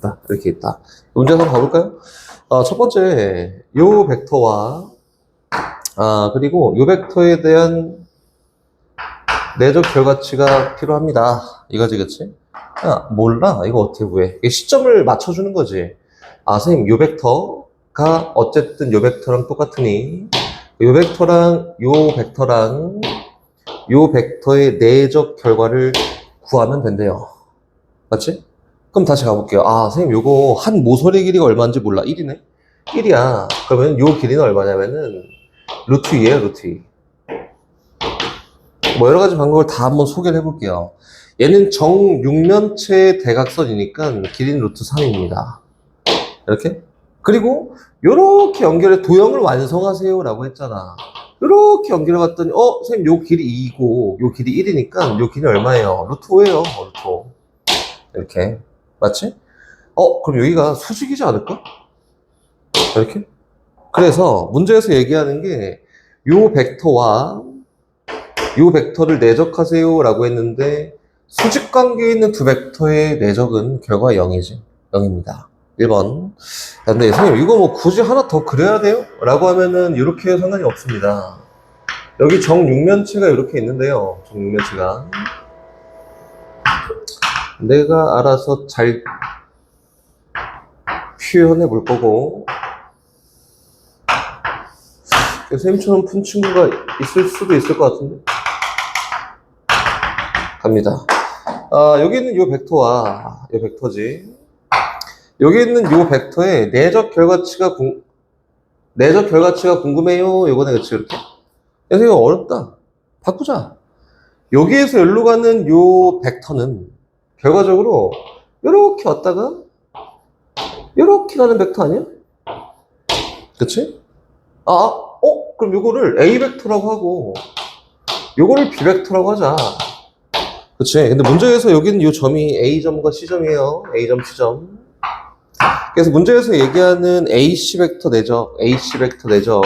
A: 됐다. 이렇게 있다. 문제 한번 가볼까요? 첫 번째, 요 벡터와, 그리고 요 벡터에 대한 내적 결과치가 필요합니다. 이거지, 그치? 야, 몰라. 이거 어떻게 구해? 이게 시점을 맞춰주는 거지. 선생님, 요 벡터가 어쨌든 요 벡터랑 똑같으니, 요 벡터랑 요 벡터랑 요 벡터의 내적 결과를 구하면 된대요. 맞지? 그럼 다시 가볼게요. 선생님, 요거 한 모서리 길이가 얼마인지 몰라. 1이네? 1이야. 그러면 요 길이는 얼마냐면은, 루트 2에요, 루트 2. 뭐 여러 가지 방법을 다 한번 소개를 해볼게요. 얘는 정육면체 대각선이니까 길이는 루트 3입니다. 이렇게. 그리고 요렇게 연결해 도형을 완성하세요 라고 했잖아. 요렇게 연결해 봤더니 선생님 요 길이 2이고 요 길이 1이니까 요 길이 얼마예요? 루트 5예요. 루트 5. 이렇게. 맞지? 그럼 여기가 수직이지 않을까? 이렇게? 그래서 문제에서 얘기하는 게 요 벡터와 요 벡터를 내적하세요 라고 했는데 수직 관계에 있는 두 벡터의 내적은 결과 0이지. 0입니다. 1번. 근데 선생님 이거 뭐 굳이 하나 더 그려야 돼요? 라고 하면은 이렇게 해도 상관이 없습니다. 여기 정육면체가 이렇게 있는데요. 정육면체가 내가 알아서 잘 표현해 볼 거고 선생님처럼 푼 친구가 있을 수도 있을 것 같은데 갑니다. 여기 있는 이 벡터와 이 벡터지. 여기 있는 이 벡터의 내적 결과치가 궁금해요. 요거네, 그치, 이렇게. 선생님, 어렵다. 바꾸자. 여기에서 여기로 가는 요 벡터는 결과적으로 요렇게 왔다가 요렇게 가는 벡터 아니야? 그치? 그럼 요거를 A 벡터라고 하고 요거를 B 벡터라고 하자. 그치? 근데 문제에서 여기는 요 점이 A점과 C점이에요. A점, C점. 그래서 문제에서 얘기하는 AC 벡터 내적, AC 벡터 내적,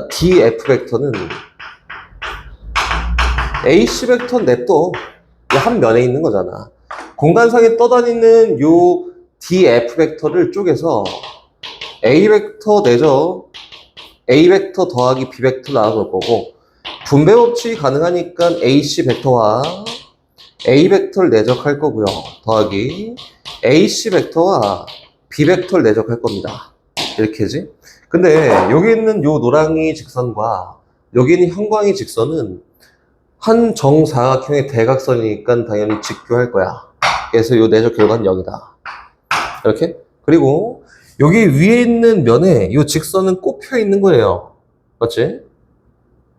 A: DF 벡터는 AC 벡터 냅둬. 한 면에 있는 거잖아. 공간상에 떠다니는 요 DF 벡터를 쪼개서 A 벡터 내적, A 벡터 더하기 B 벡터 나눠볼 거고, 분배 법칙이 가능하니까 AC 벡터와 A 벡터를 내적할 거고요. 더하기 AC 벡터와 B 벡터를 내적할 겁니다. 이렇게지? 근데 여기 있는 요 노랑이 직선과 여기 있는 형광이 직선은 한 정사각형의 대각선이니까 당연히 직교할 거야. 그래서 요 내적 결과는 0이다. 이렇게? 그리고 여기 위에 있는 면에 요 직선은 꼽혀 있는 거예요. 맞지?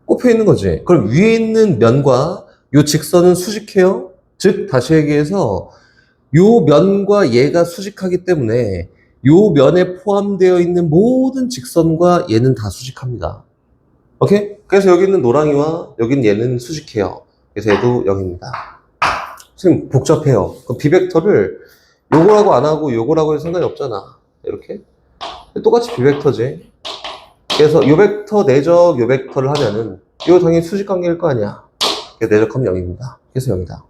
A: 꼽혀 있는 거지. 그럼 위에 있는 면과 요 직선은 수직해요? 즉, 다시 얘기해서 요 면과 얘가 수직하기 때문에 요 면에 포함되어 있는 모든 직선과 얘는 다 수직합니다. 오케이? 그래서 여기 있는 노랑이와 여기 있는 얘는 수직해요. 그래서 얘도 0입니다. 지금 복잡해요. 그럼 비벡터를 요거라고 안 하고 요거라고 해도 상관이 없잖아. 이렇게. 똑같이 비벡터지. 그래서 요 벡터 내적 요 벡터를 하면은 이거 당연히 수직 관계일 거 아니야. 그래서 내적하면 0입니다. 그래서 0이다.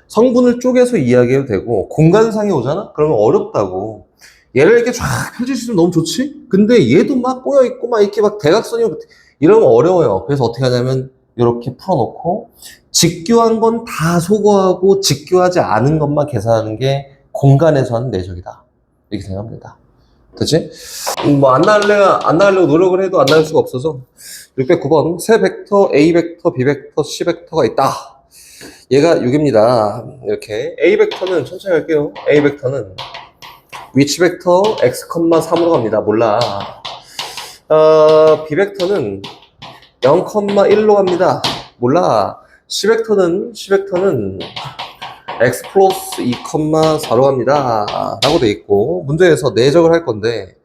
A: 성분을 쪼개서 이야기해도 되고 공간상에 오잖아? 그러면 어렵다고. 얘를 이렇게 쫙 펼칠 수 있으면 너무 좋지? 근데 얘도 막 꼬여있고 막 이렇게 막 대각선이 이러면 어려워요. 그래서 어떻게 하냐면 이렇게 풀어놓고 직교한 건 다 소거하고 직교하지 않은 것만 계산하는 게 공간에서 하는 내적이다. 이렇게 생각하면 된다. 그치? 뭐 안 나가려고 노력을 해도 안 나갈 수가 없어서 609번 세 벡터 A 벡터 B 벡터 C 벡터가 있다. 얘가 6입니다. 이렇게 A 벡터는 천천히 할게요. A 벡터는 위치 벡터 x, 3으로 갑니다. 몰라. B 벡터는 0,1로 갑니다. 몰라. C 벡터는 x 플러스 2,4로 갑니다. 라고 돼 있고 문제에서 내적을 할 건데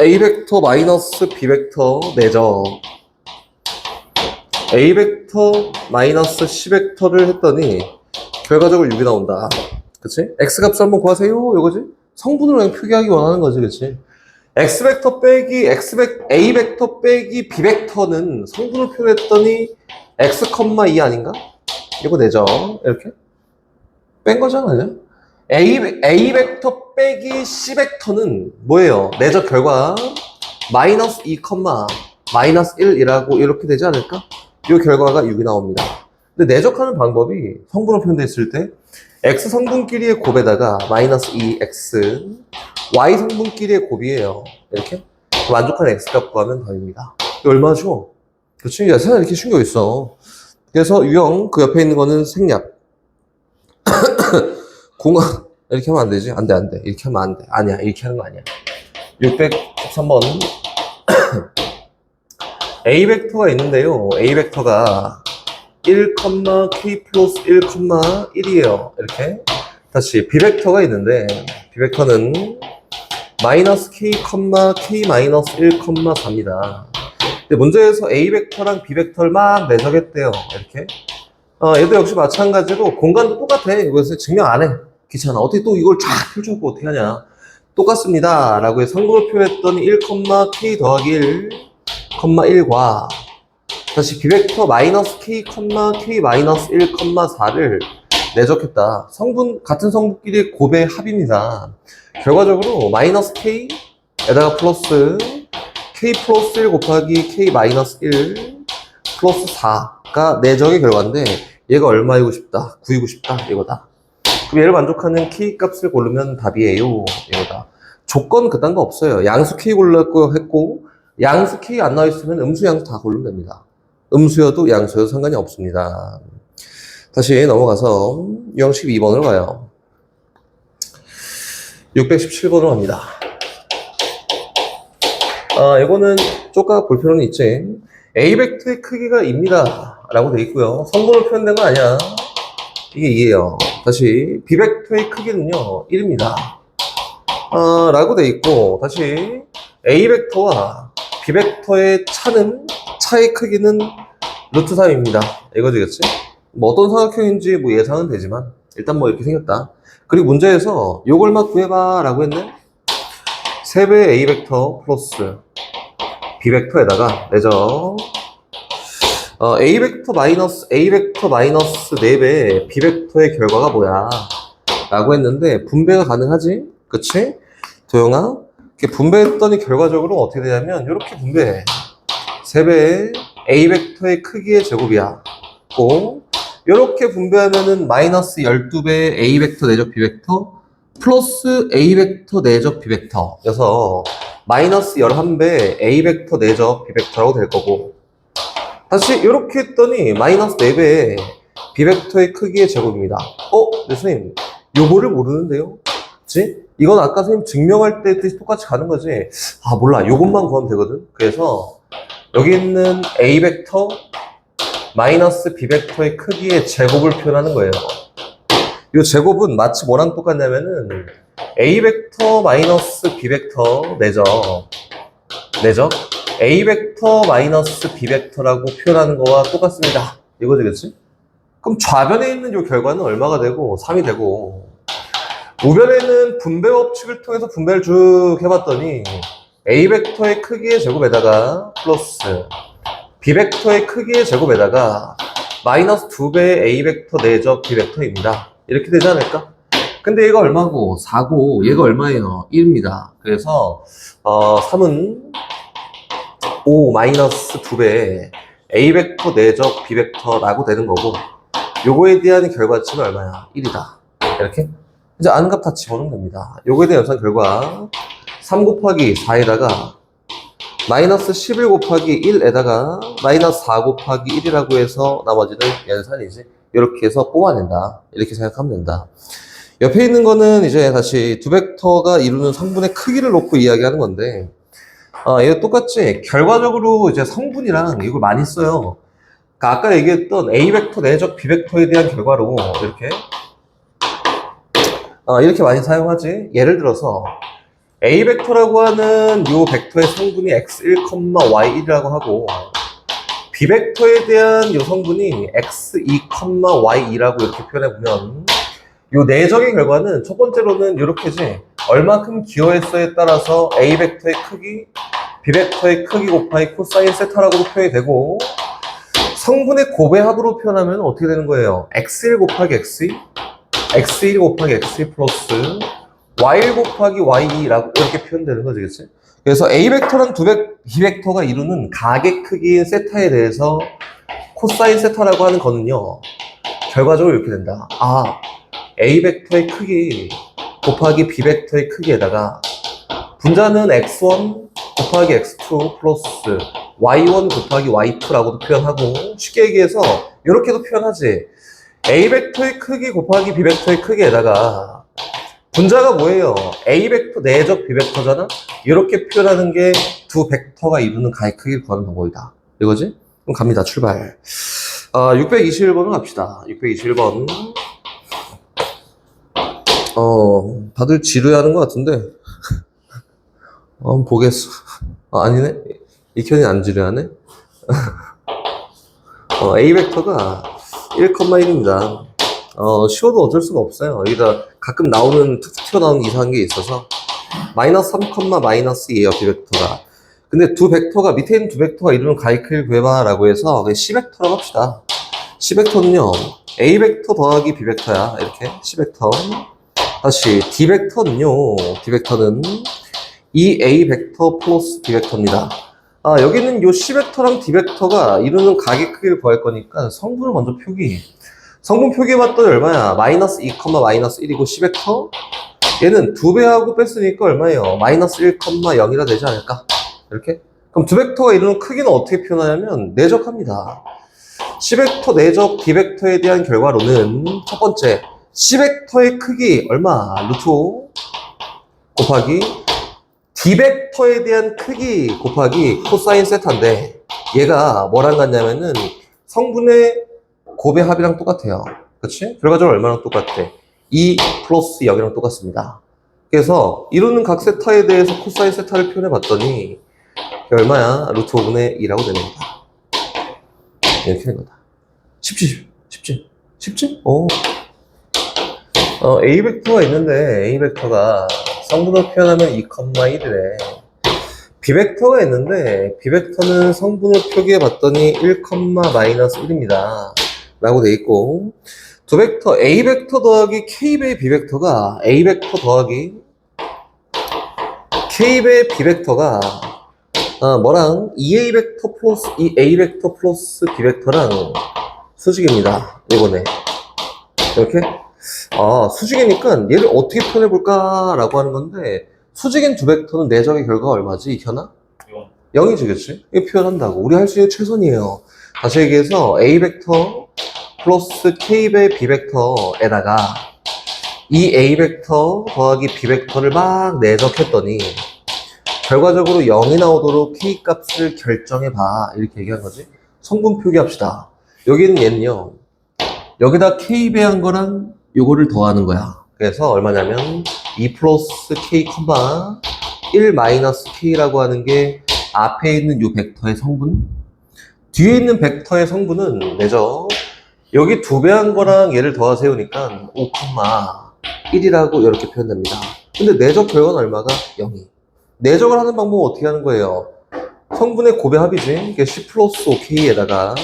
A: A 벡터 마이너스 B 벡터 내적 A 벡터 마이너스 C 벡터를 했더니 결과적으로 6이 나온다. 그치? X 값을 한번 구하세요. 이거지? 성분으로 그냥 표기하기 원하는 거지. 그치? X 벡터 빼기 A 벡터 빼기 B 벡터는 성분을 표현했더니 X, 2 아닌가? 이거 내죠. 이렇게. 뺀 거잖아. 그죠? A 벡터 빼기 C 벡터는 뭐예요? 내적 결과 마이너스 2, 마이너스 1이라고 이렇게 되지 않을까? 이 결과가 6이 나옵니다. 근데 내적하는 방법이 성분으로 표현됐을 때 X 성분끼리의 곱에다가 마이너스 2X Y 성분끼리의 곱이에요. 이렇게 만족하는 X 값 구하면 답입니다. 이거 얼마나 쉬워? 그렇지? 야, 세상 이렇게 쉬운 거 있어. 그래서 유형 그 옆에 있는 거는 생략. 공항 이렇게 하면 안 되지? 안 돼. 이렇게 하면 안 돼. 아니야. 이렇게 하는 거 아니야. 613번 A 벡터가 있는데요. A 벡터가 1, K 플러스 1, 1이에요. 이렇게. 다시 B 벡터가 있는데 B 벡터는 마이너스 K, K 마이너스 1, 4입니다. 근데 문제에서 A 벡터랑 B 벡터를 막 내적했대요. 이렇게. 얘도 역시 마찬가지로 공간도 똑같아. 이것을 증명 안 해. 귀찮아. 어떻게 또 이걸 쫙 펼쳐갖고 어떻게 하냐. 똑같습니다. 라고 해서 성분을 표현했더니 1, K 더하기 1, 1과 다시 비벡터 마이너스 K, K 마이너스 1, 4를 내적했다. 같은 성분끼리의 곱의 합입니다. 결과적으로 마이너스 K에다가 플러스 K 플러스 1 곱하기 K 마이너스 1 플러스 4가 내적의 결과인데 얘가 얼마이고 싶다? 9이고 싶다? 이거다. 그럼 얘를 만족하는 K 값을 고르면 답이에요. 이거다. 조건 그딴 거 없어요. 양수 K 골랐고 했고 양수 K 안 나와있으면 음수 양수 다 고르면 됩니다. 음수여도 양수여도 상관이 없습니다. 다시 넘어가서 유형 12번으로 가요. 617번으로 갑니다. 이거는 쪼까 볼 필요는 있지. A 벡터의 크기가 2입니다. 라고 돼 있고요. 성분으로 표현된 건 아니야. 이게 2예요. 다시 B 벡터의 크기는요 1입니다. 라고 돼 있고 다시 A 벡터와 B 벡터의 차의 크기는 루트 3입니다. 이거지겠지? 뭐 어떤 삼각형인지 뭐 예상은 되지만 일단 뭐 이렇게 생겼다. 그리고 문제에서 요걸 막 구해봐 라고 했네. 3배의 A 벡터 플러스 B 벡터에다가 내적 A 벡터 마이너스 4배 B 벡터의 결과가 뭐야 라고 했는데 분배가 가능하지? 그치? 도영아? 이렇게 분배했더니 결과적으로 어떻게 되냐면 이렇게 분배해. 3배의 A 벡터의 크기의 제곱이야. 고 이렇게 분배하면은 마이너스 12배의 A 벡터 내적 B 벡터 플러스 A 벡터 내적 B 벡터 여서 마이너스 11배의 A 벡터 내적 B 벡터라고 될 거고 다시 이렇게 했더니 마이너스 4배의 B 벡터의 크기의 제곱입니다. 네, 선생님 요거를 모르는데요? 그치? 이건 아까 선생님 증명할 때 똑같이 가는 거지. 몰라. 요것만 구하면 되거든. 그래서 여기 있는 A 벡터 마이너스 B 벡터의 크기의 제곱을 표현하는 거예요. 이 제곱은 마치 뭐랑 똑같냐면은 A 벡터 마이너스 B 벡터 내적 A 벡터 마이너스 B 벡터라고 표현하는 거와 똑같습니다. 이거 되겠지? 그럼 좌변에 있는 이 결과는 얼마가 되고 3이 되고 우변에는 분배 법칙을 통해서 분배를 쭉 해봤더니 A 벡터의 크기의 제곱에다가 플러스 B 벡터의 크기의 제곱에다가 마이너스 2배의 A 벡터 내적 B 벡터입니다. 이렇게 되지 않을까? 근데 얘가 얼마고? 4고 얘가 얼마예요? 1입니다. 그래서 3은 5 마이너스 2배 A 벡터 내적 B 벡터라고 되는 거고 요거에 대한 결과치는 얼마야? 1이다. 이렇게 이제 아는 값 다 집어넣으면 됩니다. 요거에 대한 연산 결과 3 곱하기 4에다가 마이너스 11 곱하기 1에다가 마이너스 4 곱하기 1이라고 해서 나머지는 연산이지. 이렇게 해서 뽑아낸다. 이렇게 생각하면 된다. 옆에 있는 거는 이제 다시 두 벡터가 이루는 성분의 크기를 놓고 이야기하는 건데, 얘도 똑같지. 결과적으로 이제 성분이랑 이걸 많이 써요. 그러니까 아까 얘기했던 A 벡터 내적 B 벡터에 대한 결과로 이렇게 많이 사용하지. 예를 들어서 A 벡터라고 하는 이 벡터의 성분이 x1, y1이라고 하고 B 벡터에 대한 이 성분이 x2, y2라고 이렇게 표현해보면 이 내적의 결과는 첫 번째로는 이렇게지. 얼마큼 기여했어에 따라서 A 벡터의 크기, B 벡터의 크기 곱하기 코사인 세타라고도 표현이 되고 성분의 곱의 합으로 표현하면 어떻게 되는 거예요? x1 곱하기 x2, x1 곱하기 x2 플러스 y1 곱하기 y2라고 이렇게 표현되는 거지, 그치? 그래서 A 벡터랑 B 벡터가 이루는 각의 크기인 세타에 대해서 코사인 세타라고 하는 거는요, 결과적으로 이렇게 된다. A 벡터의 크기 곱하기 B 벡터의 크기에다가 분자는 x1 곱하기 x2 플러스 y1 곱하기 y2라고도 표현하고 쉽게 얘기해서 이렇게도 표현하지. A 벡터의 크기 곱하기 B 벡터의 크기에다가 분자가 뭐예요? A 벡터 내적 B 벡터잖아? 이렇게 표현하는 게 두 벡터가 이루는 가의 크기를 구하는 방법이다. 이거지? 그럼 갑니다. 출발. 621번으로 갑시다. 621번. 다들 지루해하는 것 같은데. 한번 보겠어. 아니네? 이현이 안 지루하네? A 벡터가 1,1입니다. 쉬워도 어쩔 수가 없어요. 여기다 가끔 나오는 툭툭 튀어나오는 이상한 게 있어서 마이너스 3, 마이너스 2에요, B 벡터가. 근데 두 벡터가, 밑에 있는 두 벡터가 이루는 가의 크기를 구해봐 라고 해서 그냥 C 벡터라고 합시다. C 벡터는요, A 벡터 더하기 B 벡터야. 이렇게 C 벡터. 다시 D 벡터는요, D 벡터는 이 A 벡터 플러스 B 벡터입니다. 여기는 요 C 벡터랑 D 벡터가 이루는 각의 크기를 구할 거니까 성분을 먼저 표기. 성분 표기해봤더니 얼마야? 마이너스 2, 마이너스 1이고 C 벡터? 얘는 2배하고 뺐으니까 얼마예요? 마이너스 1,0이라 되지 않을까? 이렇게? 그럼 두 벡터가 이루는 크기는 어떻게 표현하냐면 내적합니다. C 벡터 내적 D 벡터에 대한 결과로는 첫 번째 C 벡터의 크기 얼마? 루트 5 곱하기 D 벡터에 대한 크기 곱하기 코사인 세타인데 얘가 뭐랑 같냐면은 성분의 곱의 합이랑 똑같아요. 그치? 결과적으로 얼마랑 똑같아? 2 플러스 0이랑 똑같습니다. 그래서 이루는 각 세타에 대해서 코사인 세타를 표현해 봤더니 얼마야? 루트 5분의 2라고 되는 거다. 이렇게 되는 거다. 쉽지? A 벡터가 있는데 A 벡터가 성분을 표현하면 2,1이래. B 벡터가 있는데 B 벡터는 성분을 표기해 봤더니 1, 마이너스 1입니다. 라고 돼 있고 두 벡터 A 벡터 더하기 K배의 B 벡터가 A 벡터 더하기 K배의 B 벡터가 뭐랑 2A 벡터 플러스 2A 벡터 플러스 B 벡터랑 수직입니다. 이번에 이렇게 수직이니까 얘를 어떻게 표현해볼까 라고 하는 건데 수직인 두 벡터는 내적의 결과가 얼마지? 이현아? 0이지, 그치? 이거 표현한다고. 우리 할 수 있는 최선이에요. 다시 얘기해서 A 벡터 플러스 K배 B 벡터에다가 이 A 벡터 더하기 B 벡터를 막 내적했더니 결과적으로 0이 나오도록 K 값을 결정해봐. 이렇게 얘기한 거지. 성분 표기합시다. 여기는 얘는요. 여기다 K 배한 거랑 요거를 더하는 거야. 그래서 얼마냐면 2 플러스 k, 1 마이너스 k라고 하는 게 앞에 있는 이 벡터의 성분, 뒤에 있는 벡터의 성분은 내죠. 여기 2배 한 거랑 얘를 더하 세우니까 5, 1이라고 이렇게 표현됩니다. 근데 내적 결과는 얼마가? 0이. 내적을 하는 방법은 어떻게 하는 거예요? 성분의 곱의 합이지. 이게 C 플러스 5K에다가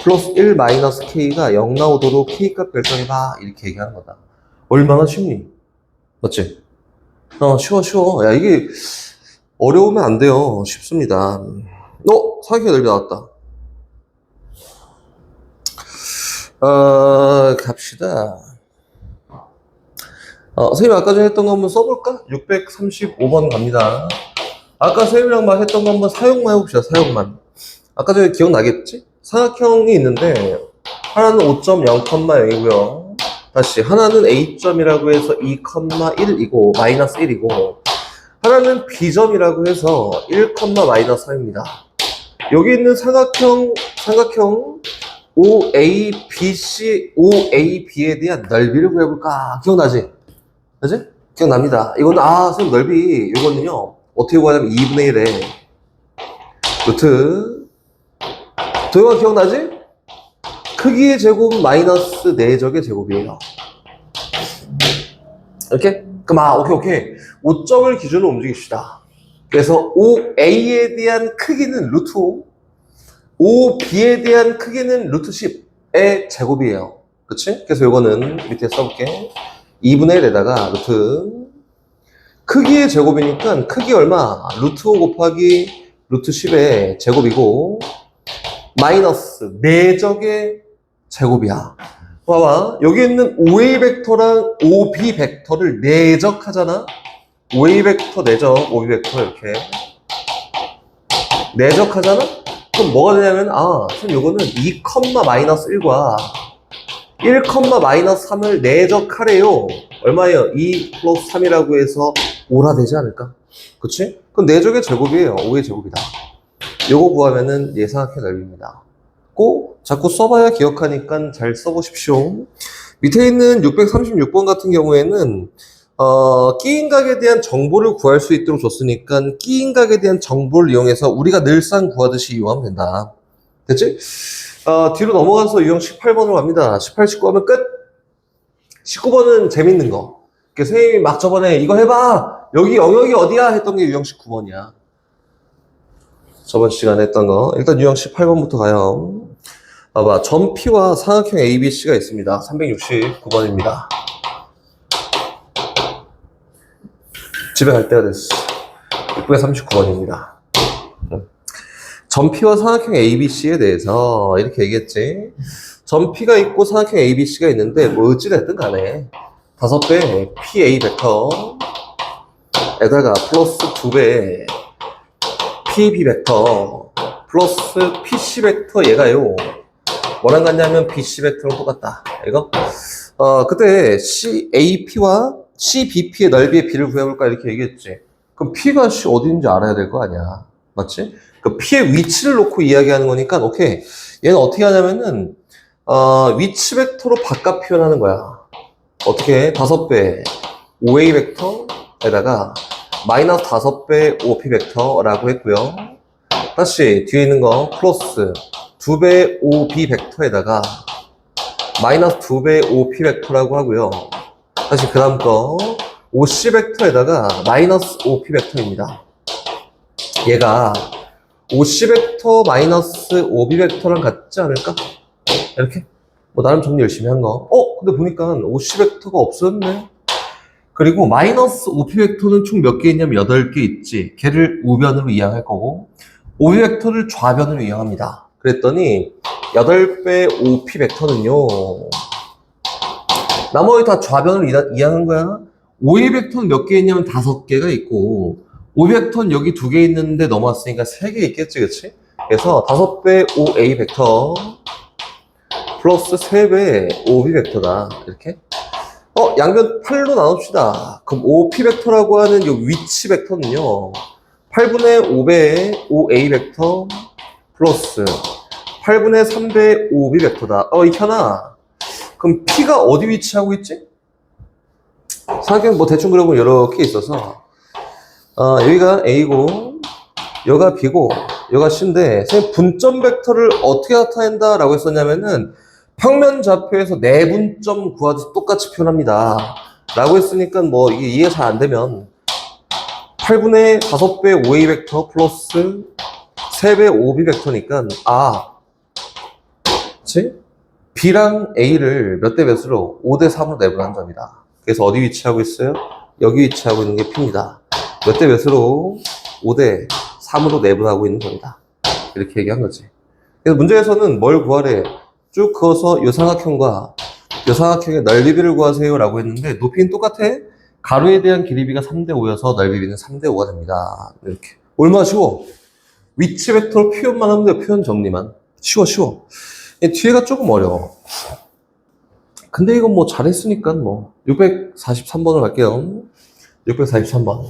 A: 플러스 1 마이너스 K가 0 나오도록 K값 결정해봐. 이렇게 얘기하는 거다. 얼마나 쉽니? 맞지? 쉬워. 야, 이게 어려우면 안 돼요. 쉽습니다. 사각형의 넓이 나왔다. 갑시다. 선생님 아까 전에 했던 거 한번 써볼까? 635번 갑니다. 아까 선생님이랑 막 했던 거 한번 사용만 해봅시다. 사용만. 아까 전에 기억나겠지? 사각형이 있는데 하나는 5.0,0이고요. 다시 하나는 A점이라고 해서 2,1이고 마이너스 1이고 하나는 B점이라고 해서 1, 마이너스 3입니다. 여기 있는 삼각형 OAB에 대한 넓이를 구해볼까? 기억나지? 그지? 기억납니다. 이거는, 선생님 넓이, 이거는요, 어떻게 구하냐면 2분의 1에 루트, 도형아 기억나지? 크기의 제곱 마이너스 내적의 제곱이에요. 이렇게? 그럼, 오케이. 5점을 기준으로 움직입시다. 그래서 OA에 대한 크기는 루트 5, OB에 대한 크기는 루트 10의 제곱이에요. 그치? 그래서 이거는 밑에 써볼게. 2분의 1에다가 루트 크기의 제곱이니까 크기 얼마? 루트 5 곱하기 루트 10의 제곱이고 마이너스 내적의 제곱이야. 봐봐. 여기 있는 OA 벡터랑 OB 벡터를 내적하잖아. OA 벡터 내적, OB 벡터 이렇게 내적하잖아? 그럼 뭐가 되냐면 선생님 요거는 2, 마이너스 1과 1, 마이너스 3을 내적하래요. 얼마예요? 2 플러스 3이라고 해서 5라 되지 않을까? 그치? 그럼 내적의 제곱이에요. 5의 제곱이다. 요거 구하면은 예상학의 넓이입니다. 꼭 자꾸 써봐야 기억하니까 잘 써보십시오. 밑에 있는 636번 같은 경우에는 끼인각에 대한 정보를 구할 수 있도록 줬으니까 끼인각에 대한 정보를 이용해서 우리가 늘상 구하듯이 이용하면 된다. 됐지? 뒤로 넘어가서 유형 18번으로 갑니다. 18, 19 하면 끝! 19번은 재밌는 거. 선생님이 막 저번에 이거 해봐! 여기 영역이 어디야? 했던 게 유형 19번이야. 저번 시간에 했던 거. 일단 유형 18번부터 가요. 봐봐. 점 P와 삼각형 ABC가 있습니다. 369번입니다. 집에 갈 때가 됐어. 639번입니다. 점 P와 삼각형 ABC에 대해서 이렇게 얘기했지. 점 P가 있고 삼각형 ABC가 있는데 뭐 어찌됐든 간에 5배 PA 벡터 에다가 플러스 2배 PB 벡터 플러스 PC 벡터 얘가요. 뭐랑 같냐면 BC 벡터랑 똑같다. 이거? 그때 CAP와 CBP의 넓이의 B를 구해볼까 이렇게 얘기했지. 그럼 P가 어디인지 알아야 될 거 아니야. 맞지? 그 P의 위치를 놓고 이야기하는 거니까 오케이. 얘는 어떻게 하냐면은 위치 벡터로 바깥 표현하는 거야. 어떻게? 5배 OA 벡터에다가 마이너스 5배 OP 벡터라고 했고요. 다시 뒤에 있는 거 플러스 2배 OB 벡터에다가 마이너스 2배 OP 벡터라고 하고요. 다시 그 다음 거 OC 벡터에다가 마이너스 OP 벡터입니다. 얘가 OC 벡터 마이너스 OB 벡터랑 같지 않을까? 이렇게? 뭐 나름 정리 열심히 한 거. 근데 보니까 OC 벡터가 없었네. 그리고 마이너스 OP 벡터는 총 몇 개 있냐면 8개 있지. 걔를 우변으로 이항할 거고 OB 벡터를 좌변으로 이항합니다. 그랬더니 8배 OP 벡터는요. 나머지 다 좌변으로 이항한 거야. OA 벡터는 몇 개 있냐면 5개가 있고 OB 벡터는 여기 2개 있는데 넘어왔으니까 3개 있겠지, 그치? 그래서 5배 OA 벡터 플러스 3배 OB 벡터다. 이렇게. 양변 8로 나눕시다. 그럼 OP 벡터라고 하는 이 위치 벡터는요. 8분의 5배 OA 벡터 플러스 8분의 3배 OB 벡터다. 익혀놔. 그럼 P가 어디 위치하고 있지? 사각형 뭐 대충 그려보면 이렇게 있어서 여기가 A고 여기가 B고 여기가 C인데 선생님 분점 벡터를 어떻게 나타낸다 라고 했었냐면은 평면 좌표에서 내분점 구하듯이 똑같이 표현합니다 라고 했으니까 뭐 이게 이해가 잘 안 되면 8분의 5배 5A 벡터 플러스 3배 5B 벡터니까 그치? B랑 A를 몇 대 몇으로 5대 3으로 내분한 점이다. 그래서 어디 위치하고 있어요? 여기 위치하고 있는 게 P입니다. 몇 대 몇으로 5대 3으로 내분하고 있는 점이다. 이렇게 얘기한 거지. 그래서 문제에서는 뭘 구하래? 쭉 그어서 이 삼각형과 이 삼각형의 넓이비를 구하세요 라고 했는데 높이는 똑같아. 가로에 대한 길이비가 3대 5여서 넓이비는 3대 5가 됩니다. 이렇게. 얼마나 쉬워? 위치 벡터로 표현만 하면 돼요. 표현 정리만. 쉬워. 뒤에가 조금 어려워. 근데 이건 뭐 잘했으니까 뭐 643번을 갈게요. 643번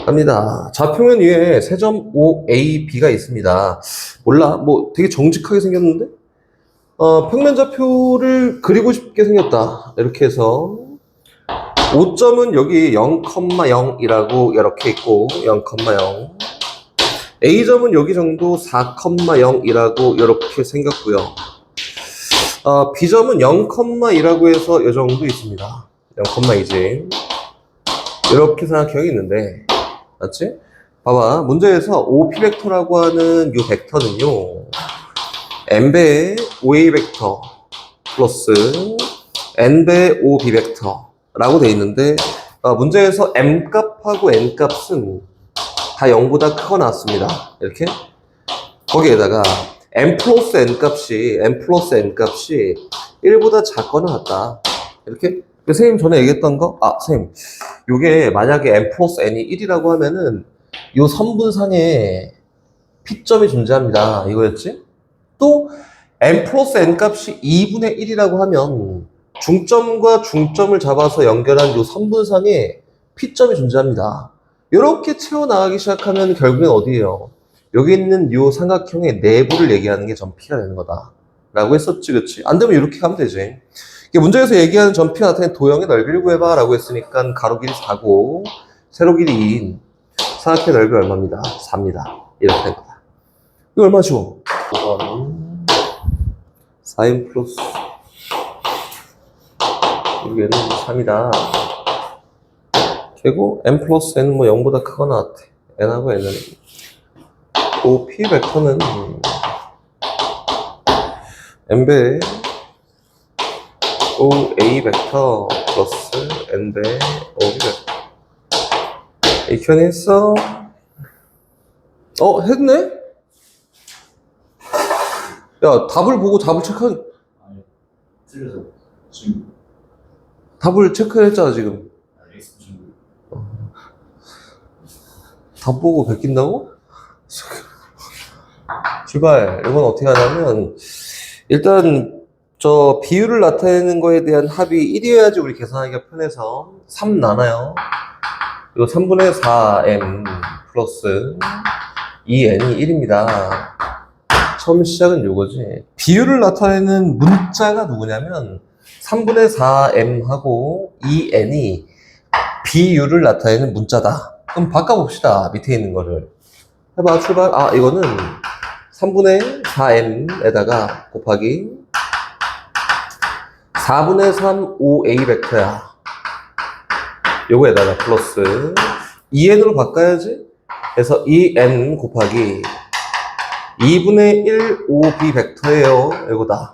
A: 갑니다. 좌표면 위에 세점 OAB가 있습니다. 몰라 뭐 되게 정직하게 생겼는데 평면 좌표를 그리고 싶게 생겼다. 이렇게 해서 5점은 여기 0,0이라고 이렇게 있고 0,0 A점은 여기 정도 4,0이라고 이렇게 생겼고요. B점은 0,2라고 해서 이 정도 있습니다. 0,2지. 이렇게 삼각형이 있는데, 맞지? 봐봐. 문제에서 OP 벡터라고 하는 이 벡터는요, n배의 OA 벡터 플러스 n배의 OB 벡터라고 돼 있는데, 문제에서 m 값하고 n 값은 다 0보다 크거나 같습니다. 이렇게 거기에다가 m 플러스 n 값이 1보다 작거나 같다. 이렇게 선생님 전에 얘기했던 거 선생님 요게 만약에 m 플러스 n이 1이라고 하면은 요 선분상에 P점이 존재합니다. 이거였지? 또 m 플러스 n 값이 2분의 1이라고 하면 중점과 중점을 잡아서 연결한 요 선분상에 P점이 존재합니다. 이렇게 채워나가기 시작하면 결국엔 어디예요? 여기 있는 요 삼각형의 내부를 얘기하는 게 점 P가 되는 거다. 라고 했었지, 그치? 안 되면 이렇게 가면 되지. 문제에서 얘기하는 점 P가 나타낸 도형의 넓이를 구해봐. 라고 했으니까 가로 길이 4고, 세로 길이 2인 삼각형의 넓이 얼마입니다? 4입니다. 이렇게 된 거다. 이거 얼마나 쉬워? 5번 4n 플러스 그리고 얘는 3이다. 그리고 n 플러스 n은 뭐 0보다 크거나 같아. n하고 n은 OP 벡터는 n배 OA 벡터 플러스 n배 OB 벡터. 이렇게 했어? 했네? 야, 답을 보고 답을 체크한.
C: 아니, 틀려서 지금
A: 답을 체크했잖아, 지금.
C: X 친구
A: 답 보고 베낀다고? 출발. 이건 어떻게 하냐면, 일단, 저 비율을 나타내는 거에 대한 합이 1이어야지 우리 계산하기가 편해서 3 나눠요. 이거 3분의 4m 플러스 2n이 1입니다. 처음 시작은 요거지. 비율을 나타내는 문자가 누구냐면 3분의 4m하고 2n이 비율을 나타내는 문자다. 그럼 바꿔봅시다. 밑에 있는 거를. 해봐, 출발. 이거는 3분의 4m에다가 곱하기 4분의 3 5a 벡터야. 요거에다가 플러스 2n으로 바꿔야지. 그래서 2n 곱하기 2분의 1 5b 벡터예요. 이거다.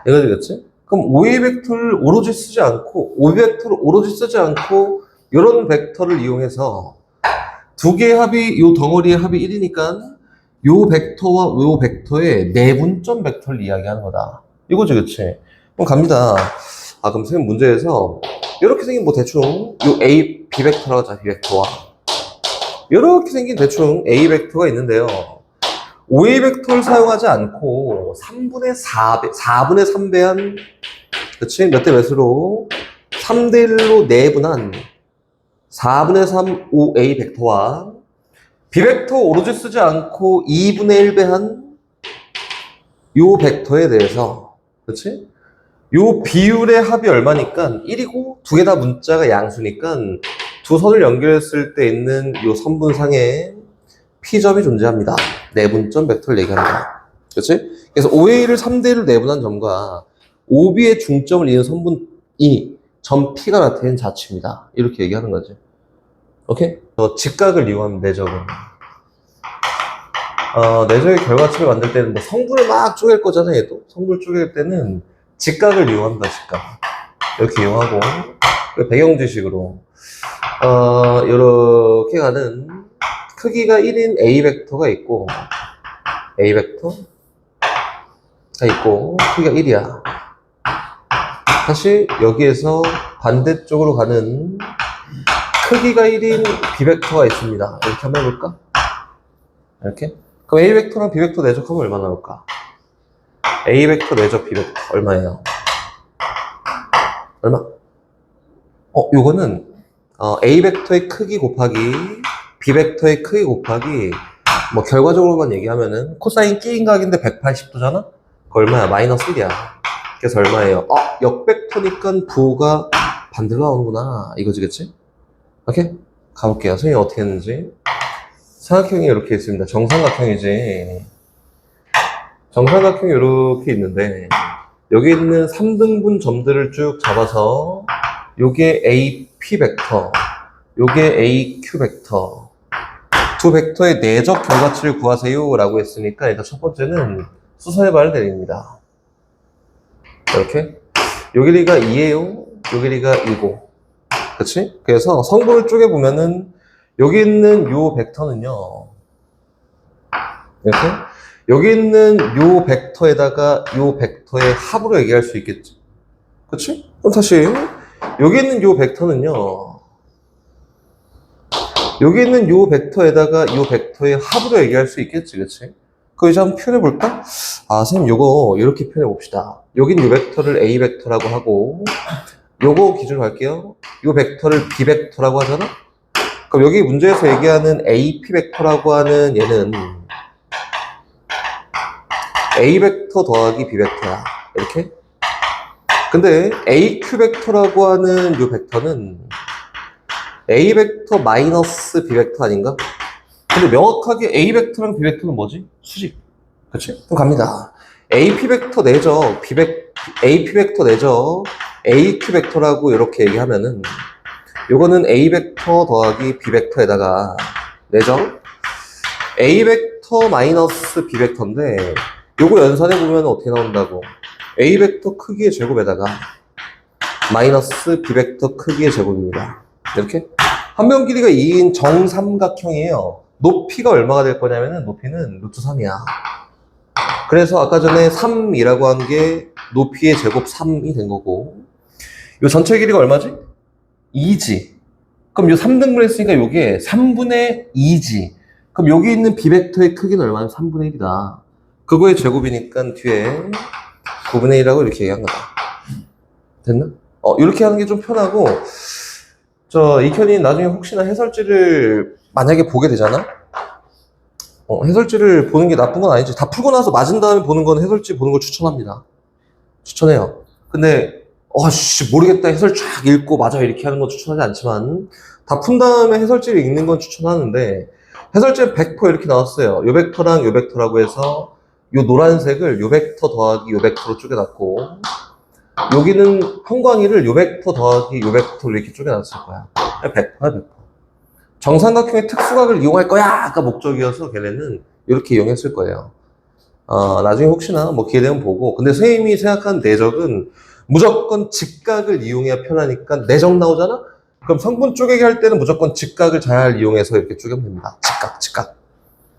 A: 이거 되겠지? 그럼 5a 벡터를 오로지 쓰지 않고 5b 벡터를 오로지 쓰지 않고 이런 벡터를 이용해서 두 개의 합이 요 덩어리의 합이 1이니까 요 벡터와 요 벡터의 내분점 벡터를 이야기하는 거다. 이거지, 그치? 그럼 갑니다. 그럼 선생님 문제에서 이렇게 생긴 뭐 대충 요 A, B 벡터라고 하자, B 벡터와 이렇게 생긴 대충 A 벡터가 있는데요. 5A 벡터를 사용하지 않고 4분의 3배한 그치? 몇 대 몇으로 3대 1로 내분한 4분의 3 5A 벡터와 B 벡터 오로지 쓰지 않고 2분의 1배한 요 벡터에 대해서 그치? 요 비율의 합이 얼마니까 1이고 두 개 다 문자가 양수니까 두 선을 연결했을 때 있는 요 선분상에 P점이 존재합니다. 내분점 벡터를 얘기합니다. 그렇지? 그래서 OA를 3대1로 내분한 점과 OB의 중점을 이은 선분이 점 P가 나타낸 자치입니다. 이렇게 얘기하는 거지. 오케이? 직각을 이용하면 내적은. 내적의 결과치를 만들 때는 뭐 성분을 막 쪼갤 거잖아, 얘도. 성분을 쪼갤 때는 직각을 이용한다, 직각. 이렇게 이용하고, 배경지식으로, 이렇게 가는 크기가 1인 A 벡터가 있고, A 벡터가 있고, 크기가 1이야. 다시 여기에서 반대쪽으로 가는 크기가 1인 B 벡터가 있습니다. 이렇게 한번 해볼까? 이렇게? 그럼 A 벡터랑 B 벡터 내적하면 얼마 나올까? A 벡터 내적 B 벡터 얼마예요? 얼마? 요거는 A 벡터의 크기 곱하기 B 벡터의 크기 곱하기 뭐 결과적으로만 얘기하면은 코사인 끼인각인데 180도잖아? 그 얼마야? 마이너스 1이야. 그래서 얼마예요? 역벡터니까 부호가 반대로 나오는구나. 이거지, 그치? 오케이? 가볼게요. 선생님이 어떻게 했는지. 삼각형이 이렇게 있습니다. 정삼각형이지. 정삼각형이 이렇게 있는데 여기 있는 3등분 점들을 쭉 잡아서 요게 AP 벡터, 요게 AQ 벡터 두 벡터의 내적 결과치를 구하세요 라고 했으니까 일단 첫 번째는 수선의 발을 내립니다. 이렇게 요 길이가 2예요, 요 길이가 2고, 그치? 그래서 성분을 쪼개보면은 여기 있는 요 벡터는요 이렇게 여기 있는 요 벡터에다가 요 벡터의 합으로 얘기할 수 있겠지? 그치? 그럼 다시 여기 있는 요 벡터는요 여기 있는 요 벡터에다가 요 벡터의 합으로 얘기할 수 있겠지, 그치? 그거 이제 한번 표현해 볼까? 선생님 요거 이렇게 표현해 봅시다. 여긴 요 벡터를 A 벡터라고 하고 요거 기준으로 할게요. 요 벡터를 B 벡터라고 하잖아? 그럼 여기 문제에서 얘기하는 AP 벡터라고 하는 얘는 A 벡터 더하기 B 벡터야. 이렇게. 근데 AQ 벡터라고 하는 요 벡터는 A 벡터 마이너스 B 벡터 아닌가? 근데 명확하게 A 벡터랑 B 벡터는 뭐지? 수직. 그치? 그럼 갑니다. AP 벡터 내적, AP 벡터 내적, AQ 벡터라고 이렇게 얘기하면은 요거는 A 벡터 더하기 B 벡터에다가 내적 A 벡터 마이너스 B 벡터인데 요거 연산해 보면 어떻게 나온다고? A 벡터 크기의 제곱에다가 마이너스 B 벡터 크기의 제곱입니다. 이렇게 한변 길이가 2인 정삼각형이에요. 높이가 얼마가 될 거냐면은 높이는 루트 3이야. 그래서 아까 전에 3이라고 한 게 높이의 제곱 3이 된 거고, 요 전체 길이가 얼마지? 2지. 그럼 요 3등분 했으니까 요게 3분의 2지. 그럼 여기 있는 B 벡터의 크기는 얼마냐? 3분의 1이다. 그거의 제곱이니까 뒤에 9분의 1이라고 이렇게 얘기한 거다. 됐나? 이렇게 하는 게 좀 편하고, 이현이 나중에 혹시나 해설지를 만약에 보게 되잖아? 해설지를 보는 게 나쁜 건 아니지. 다 풀고 나서 맞은 다음에 보는 건 해설지 보는 걸 추천합니다. 추천해요. 근데, 모르겠다. 해설 쫙 읽고 맞아. 이렇게 하는 건 추천하지 않지만, 다 푼 다음에 해설지를 읽는 건 추천하는데, 해설지는 100% 이렇게 나왔어요. 요 벡터랑 요 벡터라고 해서, 요 노란색을 요 벡터 더하기 요 벡터로 쪼개놨고, 여기는 형광이를 요 벡터 더하기 요 벡터로 이렇게 쪼개놨을 거야. 100%야, 100%. 정삼각형의 특수각을 이용할 거야! 아까 목적이어서 걔네는 이렇게 이용했을 거예요. 나중에 혹시나 뭐 기회되면 보고. 근데 선생님이 생각한 내적은 무조건 직각을 이용해야 편하니까 내적 나오잖아? 그럼 성분 쪼개기 할 때는 무조건 직각을 잘 이용해서 이렇게 쪼개면 됩니다. 직각.